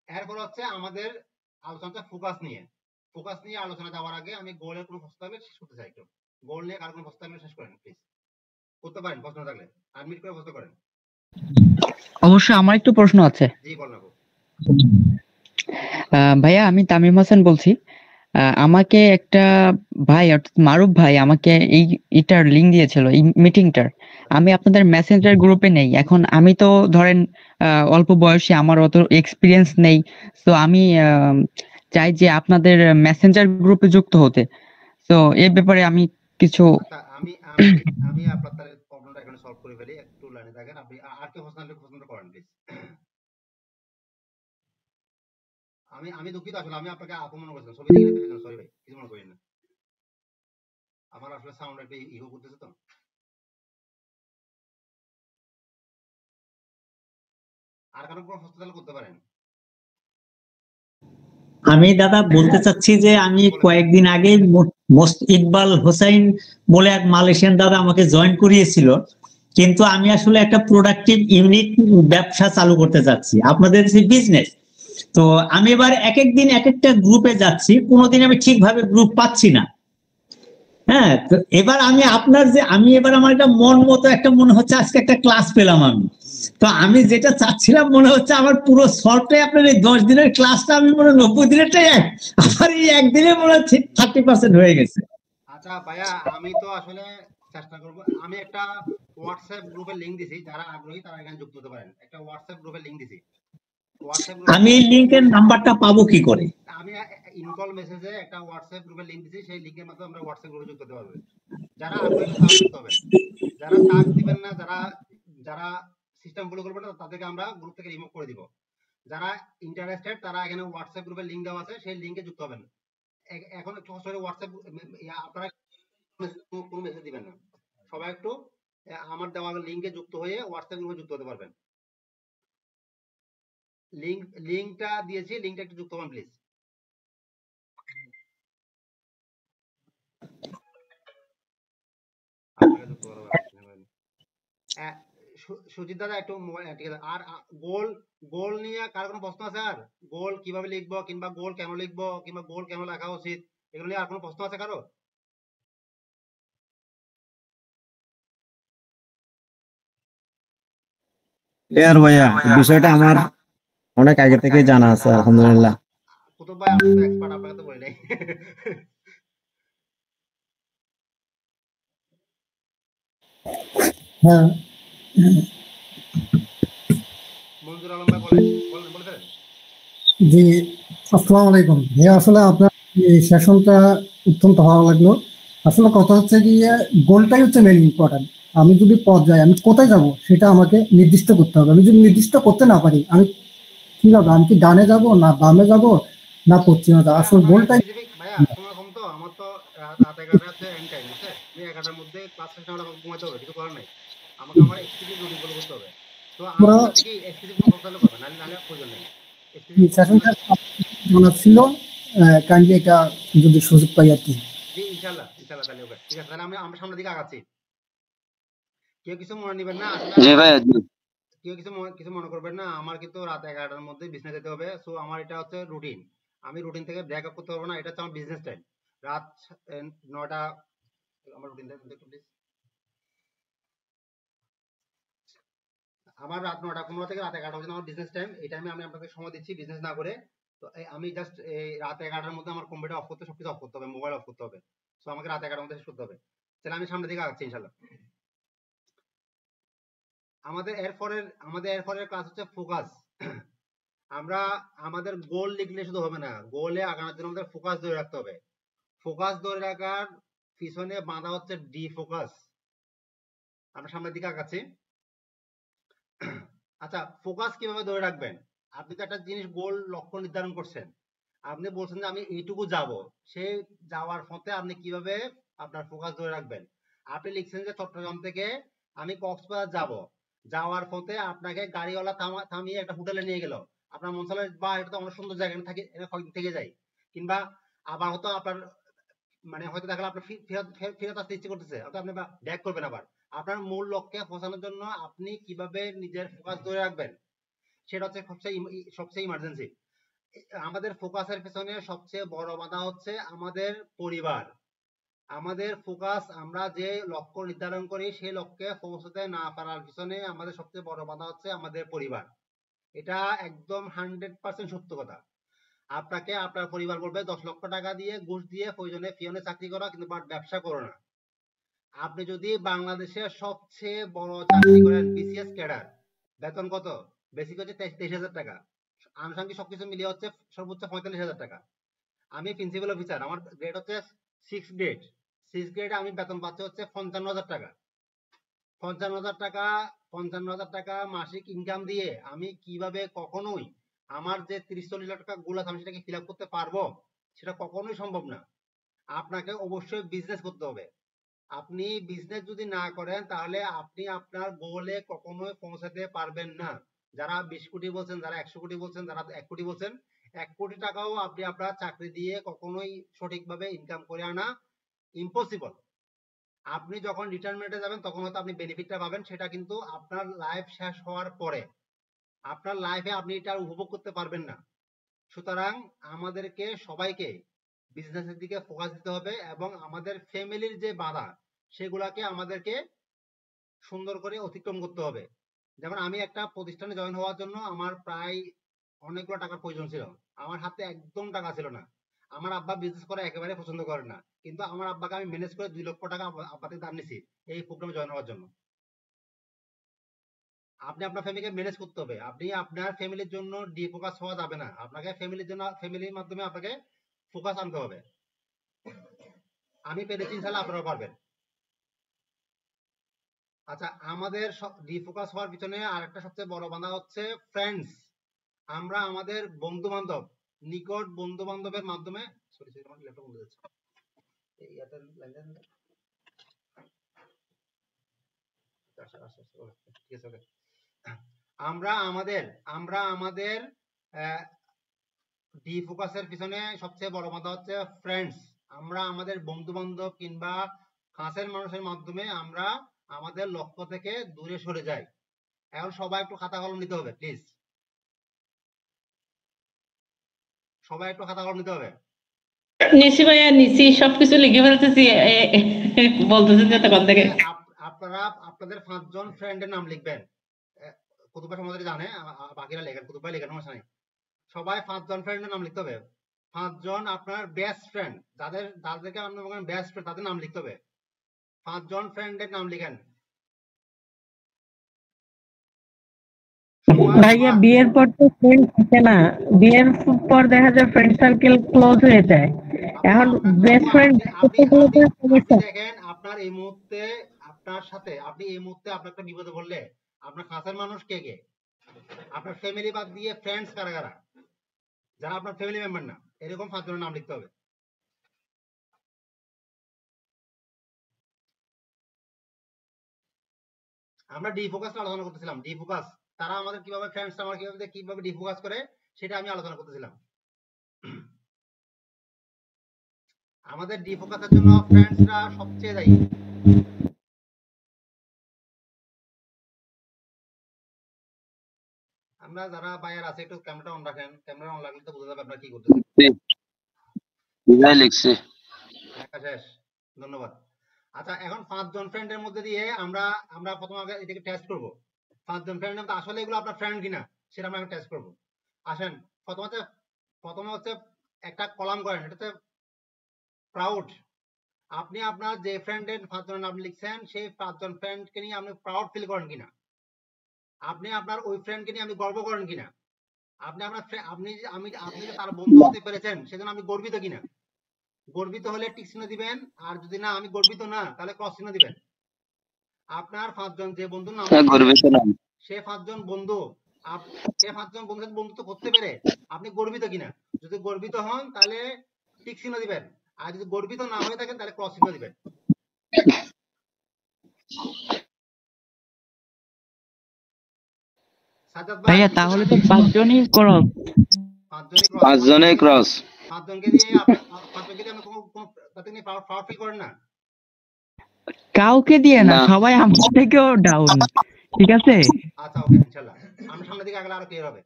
এরপর হচ্ছে আমাদের আলোচনাটা ফোকাস নিয়ে। ফোকাস নিয়ে আলোচনা যাওয়ার আগে আমি গোলের কোনো প্রশ্ন থাকলে শেষ করতে চাই। কেউ গোল নিয়ে কার কোনো প্রশ্ন থাকলে শেষ করেন প্লিজ, করতে পারেন প্রশ্ন থাকলে, আনমিউট করে প্রশ্ন করেন। অবশ্যই আমার একটু প্রশ্ন আছে। জি বলেন আপু। ভাইয়া আমি তামিম হাসান বলছি। আমাকে একটা ভাই অর্থাৎ মারুফ ভাই আমাকে এটার লিংক দিয়েছিল, এই মিটিংটার। আমি আপনাদের মেসেঞ্জার গ্রুপে নেই। এখন আমি তো ধরেন অল্প বয়সী, আমার অত এক্সপিরিয়েন্স নেই, তো আমি চাই যে আপনাদের মেসেঞ্জার গ্রুপে যুক্ত হতে। তো এই ব্যাপারে আমি কিছু আমি আপনার প্রবলেমটা এখানে সলভ করে ফেলি, একটু লাইনে থাকেন। আপনি আর কি প্রশ্ন করেন প্লিজ। আমি দুঃখিত, আসলে আমি আপনাকে অপমান করেছিলাম, ছবি দেখে নিতে সরি ভাই, কিছু মনে করেন না। আমার আসলে সাউন্ড একটা ইগো করতেছে তো। আর কারো কোনো প্রশ্ন তাহলে করতে পারেন। আমি দাদা বলতে চাচ্ছি যে আমি কয়েকদিন আগে ইকবাল হোসাইন বলে এক মালয়েশিয়ান দাদা আমাকে জয়েন করিয়েছিল, কিন্তু আমি আসলে একটা প্রোডাক্টিভ ইউনিট ব্যবসা চালু করতে চাচ্ছি, আপনাদের যে বিজনেস। তো আমি এবার এক একদিন এক একটা গ্রুপে যাচ্ছি, কোনোদিন আমি ঠিকভাবে গ্রুপ পাচ্ছি না। হ্যাঁ, তো এবার আমি এবার আমার একটা মন মতো একটা মনে হচ্ছে আজকে একটা ক্লাস পেলাম আমি। তো আমি যেটা চাচ্ছিলাম মনে হচ্ছে আমার পুরো সলভটাই আপনার এই 10 দিনের ক্লাসটা আমি মনে 90 দিনেরটাই আমার এই একদিনে মনে হচ্ছে 30% হয়ে গেছে। আচ্ছা ভাইয়া, আমি তো আসলে চেষ্টা করব। আমি একটা হোয়াটসঅ্যাপ গ্রুপের লিংক দিছি, যারা আগ্রহী তারা এখানে যুক্ত হতে পারেন। একটা হোয়াটসঅ্যাপ গ্রুপের লিংক দিছি। আমি লিংকের নাম্বারটা পাবো কি করে? আমি ইনকল মেসেজে একটা হোয়াটসঅ্যাপ গ্রুপের লিংক দিছি, সেই লিংকের মাধ্যমে আমরা হোয়াটসঅ্যাপ গ্রুপে যুক্ত হতে পারবেন। যারা আগ্রহী তারা যুক্ত হবেন, যারা টাস্ক দিবেন না, যারা সিস্টেম ফলো করবেন না, তাদেরকে আমরা গ্রুপ থেকে রিমুভ করে দিব। যারা ইন্টারেস্টেড তারা এখানে হোয়াটসঅ্যাপ গ্রুপের লিংক দেওয়া আছে, সেই লিংকে যুক্ত হবেন। এখন একটু কষ্ট করে হোয়াটসঅ্যাপ আপনারা কোনো মেসেজ দিবেন না, সবাই একটু আমার দেওয়া লিংকে যুক্ত হয়ে হোয়াটসঅ্যাপ গ্রুপে যুক্ত হতে পারবেন। লিংকটা দিয়েছি, লিংকটা একটু যুক্ত হবেন প্লিজ। সুজিত দাদা একটু ঠিক আছে। আর গোল নিয়ে কার কোনো প্রশ্ন আছে? আর গোল কিভাবে লিখবো, কিংবা গোল কেন লিখবো, কিংবা গোল কেন লেখা উচিত, এগুলো নিয়ে আর কোনো প্রশ্ন আছে কারো? ক্লিয়ার ভাইয়া, বিষয়টা আমার অনেক আগে থেকে জানা আছে আলহামদুলিল্লাহ। কুতুব ভাই আপনি তো এক্সপার্ট, আপনাকে তো বলি নাই। হ্যাঁ, মঞ্জুর আলম ভাই বলেন। জি আসসালামু আলাইকুম ভাইয়া। আসলে আপনার এই সেশনটা অত্যন্ত ভালো লাগলো। আসলে কথা হচ্ছে গিয়ে গোলটাই হচ্ছে মেইন ইম্পর্টেন্ট। আমি যদি পথ যাই, আমি কোথায় যাব সেটা আমাকে নির্দিষ্ট করতে হবে। আমি যদি নির্দিষ্ট করতে না পারি, আমি কিভাবে, আমি কি ডানে যাব না বামে যাব না পশ্চিমে যাব? আসলে গোলটাই ভাইয়া তোমার তো আমার তো রাত 11টা আছে এন্ড টাইম আছে, আমি 11টার মধ্যে ক্লাস শেষ হলে আমাকে ঘুমাতে হবে, কিছু করার নাই। আমাকে আমার এক্সকিউটিভ রুটিন ফলো করতে হবে। তো আমরা কি এক্সকিউটিভ কোনো ফলো করব না, নালে প্রয়োজন নেই। সেশনটা জানা ছিল, কাইন্ডলি এটা যদি সুযোগ পাই আর কি। জি ইনশাআল্লাহ তাহলে ওকে, ঠিক আছে। তাহলে আমরা সামনের দিকে আগাচ্ছি। কেউ কিছু মনে নেবেন না। জি ভাইয়া, কেউ কিছু মনে করবেন না, আমার কিন্তু রাত 11টার মধ্যে বিছানায় যেতে হবে। সো আমার এটা হচ্ছে রুটিন, আমি রুটিন থেকে ব্যাক আপ করতে পারবো না। এটা হচ্ছে আমার বিজনেস টাইম। রাত 9টা আমার রুটিনটা একটু প্লিজ। আমার রাত 9টা 15 থেকে রাত 11টা পর্যন্ত আমার বিজনেস টাইম। এই টাইমে আমি আপনাকে সময় দিচ্ছি বিজনেস না করে। তো আমি জাস্ট এই রাত 11টার মধ্যে আমার কম্পিউটার অফ করতে, সবকিছু অফ করতে হবে, মোবাইল অফ করতে হবে। সো আমাকে রাত 11টার মধ্যে শেষ করতে হবে। তাহলে আমি সামনের দিকে আগাচ্ছি ইনশাল্লাহ। আমাদের এরপরের ক্লাস হচ্ছে ফোকাস। আমরা আমাদের গোল লিখলে শুধু হবে না, গোলে আগানোর জন্য আমাদের ফোকাস ধরে রাখতে হবে। ফোকাস ধরে রাখার পিছনে বাঁধা হচ্ছে ডি ফোকাস। আমরা সামনের দিকে আগাচ্ছি। আচ্ছা, ফোকাস কিভাবে ধরে রাখবেন? আপনি তো একটা জিনিস গোল লক্ষ্য নির্ধারণ করছেন, আপনি বলছেন যে আমি এইটুকু যাব, সেই যাওয়ার পথে আপনি কিভাবে আপনার ফোকাস ধরে রাখবেন? আপনি লিখছেন যে চট্টগ্রাম থেকে আমি কক্সবাজার যাব, যাওয়ার পথে আপনাকে গাড়িওয়ালা থামিয়ে একটা হোটেলে নিয়ে গেল, আপনার মন চাইলো বা এটা তো অনেক সুন্দর জায়গা, থাকে কয়েকদিন থেকে যাই। কিংবা আবার হয়তো আপনার মানে হয়তো দেখা গেল আপনার ফেরত আসতে ইচ্ছে করতেছে, আপনি ব্যাক করবেন। আবার আপনার মূল লক্ষ্যে পৌঁছানোর জন্য আপনি কিভাবে নিজের ফোকাস ধরে রাখবেন, সেটা হচ্ছে সবচেয়ে ইমার্জেন্সি। আমাদের ফোকাসের পেছনে সবচেয়ে বড় বাধা হচ্ছে আমাদের পরিবার। আমাদের ফোকাস, আমরা যে লক্ষ্য নির্ধারণ করি সেই লক্ষ্যে পৌঁছতে না পারার পিছনে আমাদের সবচেয়ে বড় বাধা হচ্ছে আমাদের পরিবার। এটা একদম 100% সত্য কথা। আপনাকে আপনার পরিবার বলবে 10 লক্ষ টাকা দিয়ে ঘুষ দিয়ে প্রয়োজনে পিয়নে চাকরি করা, কিন্তু ব্যবসা করো না। আপনি যদি বাংলাদেশের সবচেয়ে বড় চাকরি করেন, বিসিএস ক্যাডার, বেতন কত? বেসিক হচ্ছে 23,000 টাকা, আনুষঙ্গিক সবকিছু মিলিয়ে হচ্ছে সর্বোচ্চ 45,000 টাকা। আমি প্রিন্সিপাল অফিসার, আমার গ্রেড হচ্ছে 6 গ্রেড। 6 গ্রেডে আমি বেতন পাচ্ছি হচ্ছে 55,000 টাকা। 55,000 টাকা মাসিক ইনকাম দিয়ে আমি কিভাবে কখনোই আমার যে 30-40 লাখ টাকা গোল আছে আমি সেটাকে ফিল আপ করতে পারবো? সেটা কখনোই সম্ভব না। আপনাকে অবশ্যই বিজনেস করতে হবে। আপনি বিজনেস যদি না করেন তাহলে আপনি আপনার গোলে কখনোই পৌঁছাতে পারবেন না। যারা 20 কোটি বলছেন, যারা 100 কোটি বলছেন, যারা 1 কোটি বলছেন, 1 কোটি টাকাও আপনি আপনার চাকরি দিয়ে কখনোই সঠিকভাবে ইনকাম করে আনা ইম্পসিবল। আপনি যখন রিটায়ারমেন্টে যাবেন তখন হয়তো আপনি বেনিফিটটা পাবেন, সেটা কিন্তু আপনার লাইফ শেষ হওয়ার পরে। আপনার লাইফে আপনি এটা উপভোগ করতে পারবেন না। সুতরাং আমাদেরকে সবাইকে বিজনেসের দিকে ফোকাস দিতে হবে এবং আমাদের ফ্যামিলির যে বাধা সেগুলাকে আমাদেরকে সুন্দর করে অতিক্রম করতে হবে। যেমন আমি একটা প্রতিষ্ঠানে জয়েন হওয়ার জন্য আমার প্রায় অনেকগুলো টাকার প্রয়োজন ছিল, আমার হাতে একদম টাকা ছিল না। আমার আব্বা বিজনেস করা একেবারে পছন্দ করে না, কিন্তু আমার আব্বাকে আমি ম্যানেজ করে 2 লক্ষ টাকা আব্বা থেকে ধার নিছি এই প্রোগ্রামে জয়েন হওয়ার জন্য। আপনি আপনার ফ্যামিলিকে ম্যানেজ করতে হবে। আপনি আপনার ফ্যামিলির জন্য ডিফোকাস হওয়া যাবে না, আপনাকে ফ্যামিলির মাধ্যমে আপনাকে ফোকাস আনতে হবে। আমি পেরেছি, ইনশাআল্লাহ আপনারা পারবেন। আচ্ছা, আমাদের ডিফোকাস হওয়ার পিছনে আরেকটা সবচেয়ে বড় বাধা হচ্ছে ফ্রেন্ডস। আমরা আমাদের বন্ধু বান্ধব, নিকট বন্ধু বান্ধবের মাধ্যমে আমার ল্যাপটপ বন্ধ হচ্ছে, এই এয়ারটেল লাইন দেন। ঠিক আছে, ওকে। আমরা আমাদের ডিফোকাসের পিছনে সবচেয়ে বড় বাধা হচ্ছে ফ্রেন্ডস। আমরা আমাদের বন্ধু বান্ধব কিংবা কাছের মানুষের মাধ্যমে আমরা আমাদের লক্ষ্য থেকে দূরে সরে যাই। এখন সবাই একটু খাতা কলম নিতে হবে প্লিজ, সবাই একটু খাতা কলম নিতে হবে। নিশি ভাইয়া নিশি সবকিছু লিখে ফেলতেছি, বলতেছি যে তখন থেকে। আপনারা আপনাদের 5 জন ফ্রেন্ডের নাম লিখবেন। কুতুব ভাই আমাদের জানে, বাকিরা লেখেন, কুতুব ভাই লেখেন, সমস্যা নেই। সবাই 5 জন ফ্রেন্ডের নাম লিখতে হবে। 5 জন আপনার বেস্ট ফ্রেন্ড, যাদেরকে আপনি বলেন বেস্ট ফ্রেন্ড, তাদের নাম লিখতে হবে। 5 জন ফ্রেন্ডের নাম লিখেন। ভাইয়া বিয়ের পর তো ফ্রেন্ড থাকে না, বিয়ের পর দেখা যায় ফ্রেন্ড সার্কেল ক্লোজ হয়ে যায়, এখন বেস্ট ফ্রেন্ড দেখেন আপনার এই মুহূর্তে আপনার সাথে আপনি এই মুহূর্তে আপনার একটা বিপদে পড়লে আপনার কাছের মানুষ কে কে? আপনার ফ্যামিলি বাদ দিয়ে ফ্রেন্ডস কারা কারা, যারা আপনার ফ্যামিলি মেম্বার না? এরকম 5 জনের নাম লিখতে হবে। আমরা ডিফোকাস আলোচনা করতেছিলাম, ডিফোকাস তারা আমাদের কিভাবে ফ্রেন্ডস আমার কিভাবে ডিফোকাস করে সেটা আমি আলোচনা করতেছিলাম। আমাদের ডিফোকাসের জন্য ফ্রেন্ডসরা সবচেয়ে দায়ী। আমরা যারা বায়ার আছে একটু ক্যামেরাটা অন রাখেন, ক্যামেরা অন রাখলে তো বোঝা যাবে আপনারা কি করতেছেন। বিদায় লিখছি। লেখা শেষ, ধন্যবাদ। আচ্ছা এখন 5 জন ফ্রেন্ডের মধ্যে দিয়ে আমরা প্রথম আগে এটাকে টেস্ট করব। 5 জন ফ্রেন্ডের মধ্যে আসলে এগুলো আপনার ফ্রেন্ড কিনা সেটা আমরা টেস্ট করব। আসেন প্রথমে হচ্ছে একটা কলাম করেন, এটাতে প্রাউড। আপনি আপনার যে ফ্রেন্ডের 5 জনের নাম লিখছেন সেই 5 জন ফ্রেন্ডকে নিয়ে আপনি প্রাউড ফিল করেন কিনা, আপনি আপনার ওই ফ্রেন্ডকে নিয়ে আপনি গর্ব করেন কিনা, আপনি যে তার বন্ধু হতে পেরেছেন সেজন্য আপনি গর্বিত কিনা। গর্বিত হলে টিক চিহ্ন দিবেন, আর যদি না আমি গর্বিত না তাহলে ক্রস চিহ্ন দিবেন। আপনার 5 জন যে বন্ধুর নাম গর্বিত না, সে 5 জন বন্ধু সে 5 জন বন্ধুর সাথে বন্ধুত্ব করতে পেরে আপনি গর্বিত কিনা। যদি গর্বিত হন তাহলে টিক চিহ্ন দিবেন, আর যদি গর্বিত না হয়ে থাকেন তাহলে ক্রস চিহ্ন দিবেন। ভাইয়া তাহলে তো 5 জনই ক্রস। 5 জনেই ক্রস। 5 জনকে দিয়ে আপনি কোনো তাতে নিয়ে প্রাউড ফিল করেন না? কাউকে দিয়ে না, সবাই আমার থেকেও ডাউন। ঠিক আছে, আচ্ছা ওকে, ইনশাআল্লাহ আমরা সামনের দিকে আগলে আরো ক্লিয়ার হবে।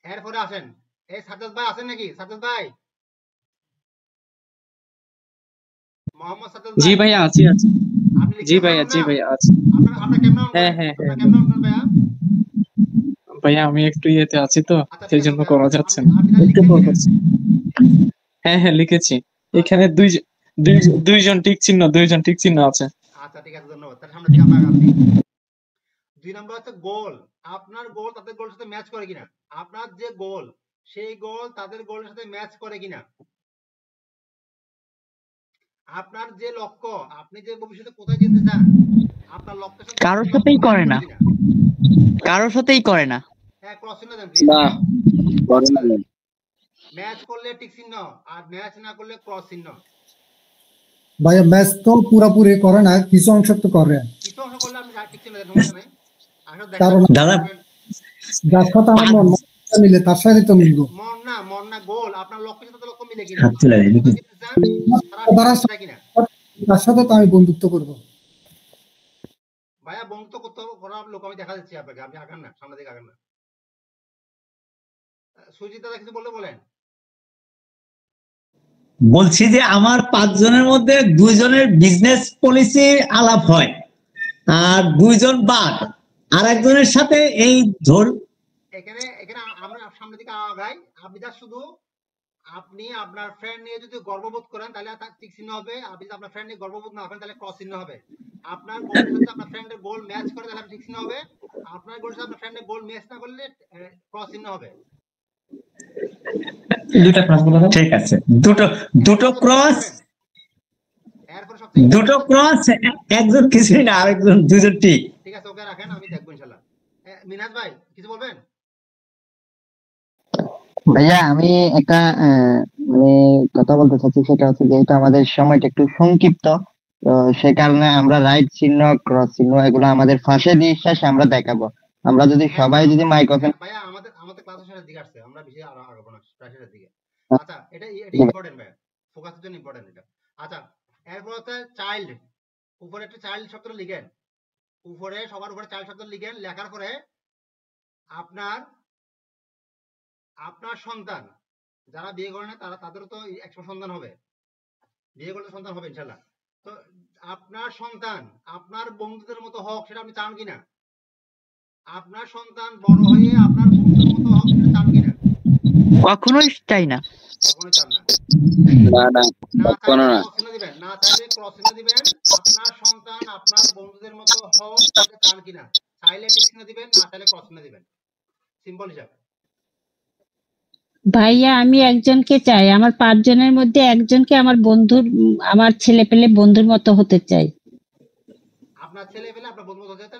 এরপরে আসেন, এই সাজ্জাদ ভাই আছেন নাকি? সাজ্জাদ ভাই, মোহাম্মদ সাজ্জাদ ভাই। জি ভাইয়া আছি। জি ভাইয়া আছি। আপনার ক্যামেরা অন করেন। হ্যাঁ ক্যামেরা অন করেন ভাইয়া। ভাইয়া আমি একটু ইয়েতে আছি তো, সেই জন্য করা যাচ্ছে না, একটু পর করছি। হ্যাঁ লিখেছি, এখানে দুইজন টিক চিহ্ন আছে। আচ্ছা ঠিক আছে, ধন্যবাদ। তাহলে সামনের দিকে আমরা আগাচ্ছি। 2 নম্বর হচ্ছে গোল। আপনার গোল তাদের গোলের সাথে ম্যাচ করে কিনা, আপনার যে গোল সেই গোল তাদের গোলের সাথে ম্যাচ করে কিনা। আপনার যে লক্ষ্য, আপনি যে ভবিষ্যতে কোথায় যেতে চান, আপনার লক্ষ্যের সাথে কারোর সাথেই করে না, কারোর সাথেই করে না। হ্যাঁ ক্রস চিহ্ন দেন প্লিজ। না করে না। ম্যাচ করলে টিক চিহ্ন, আর ম্যাচ না করলে ক্রস চিহ্ন। ভাইয়া ম্যাচ তো পুরোপুরি করে না, কিছু অংশ তো করে। কিছু অংশ করলে আপনি টিক চিহ্ন দেন, সমস্যা নাই। কারণ দাদা যার সাথে আমার মন মিলে তার সাথে তো মিলবো। মন না গোল, আপনার লক্ষ্যের সাথে লক্ষ্য মিলে কিনা, হাত তুলে দিন। তার সাথে তো আমি বন্ধুত্ব করবো। ভাইয়া বন্ধুত্ব করার লোক আমি দেখা যাচ্ছি আপনাকে, আপনি আগান না, সামনের দিকে আগান না। সুজিত দাদা কিছু বলেন। বলছি যে আমার 5 জনের মধ্যে 2 জনের বিজনেস পলিসি আলাপ হয়, আর 2 জন বাদ, আর একজনের সাথে এই এখানে আমরা সামনের দিকে আগাই। আপনি যা শুধু আপনি আপনার ফ্রেন্ড নিয়ে যদি গর্ববোধ করেন তাহলে তার টিক চিহ্ন হবে, আপনি যদি আপনার ফ্রেন্ড নিয়ে গর্ববোধ না করেন তাহলে ক্রস চিহ্ন হবে। আপনার গোলের সাথে আপনার ফ্রেন্ডের গোল ম্যাচ করে তাহলে টিক চিহ্ন হবে, আপনার গোলের সাথে আপনার ফ্রেন্ডের গোল ম্যাচ না করলে ক্রস চিহ্ন হবে। ঠিক আছে, দুটো ক্রস একজন কিছুই না, আরেকজন 2 জন টিক। ঠিক আছে ওকে রাখেন, আমি দেখবো ইনশাআল্লাহ। মিনহাজ ভাই কিছু বলবেন? ভাইয়া আমি একটা কথা বলতে চাচ্ছি, সেটা হচ্ছে যে এটা আমাদের সময়টা একটু সংক্ষিপ্ত, তো সে কারণে আমরা রাইট চিহ্ন ক্রস চিহ্ন এগুলো আমাদের ফাঁসে দিয়ে শেষে আমরা দেখাবো। আমরা যদি সবাই যদি মাইক ওপেন। ভাইয়া আমাদের ক্লাসের শেষের দিকে আসছে, আমরা বেশি আগাবো না, শেষের দিকে। আচ্ছা এটা ইম্পর্টেন্ট ভাইয়া, ফোকাসের জন্য ইম্পর্টেন্ট এটা। আচ্ছা এরপর হচ্ছে চাইল্ড। উপরে একটা চাইল্ড শব্দ লিখেন, উপরে সবার উপরে চাইল্ড শব্দ লিখেন। লেখার পরে আপনার সন্তান যারা বিয়ে করে না তাদেরও তো একসময় সন্তান হবে, বিয়ে করলে সন্তান হবে ইনশাআল্লাহ। তো আপনার সন্তান আপনার বন্ধুদের মতো হোক সেটা আপনি চান কিনা? আপনার সন্তান বড় হয়ে আপনার বন্ধুদের মতো হোক সেটা চান কিনা? কখনোই চাই না। কখনোই চান না। না কখনো না। না চাইলে ক্রস চিহ্ন দিবেন। আপনার সন্তান আপনার বন্ধুদের মতো হোক সেটা চান কিনা? চাইলে টিক চিহ্ন দিবেন, না চাইলে ক্রস চিহ্ন দিবেন। সিম্পল হিসাব। ভাইয়া আমি একজনকে চাই, আমার 5 জনের মধ্যে একজনকে আমার ছেলে পেলে বন্ধুর মতো হতে চাই। আপনার ছেলে পেলে আপনার বন্ধুর মতো হতে চাই,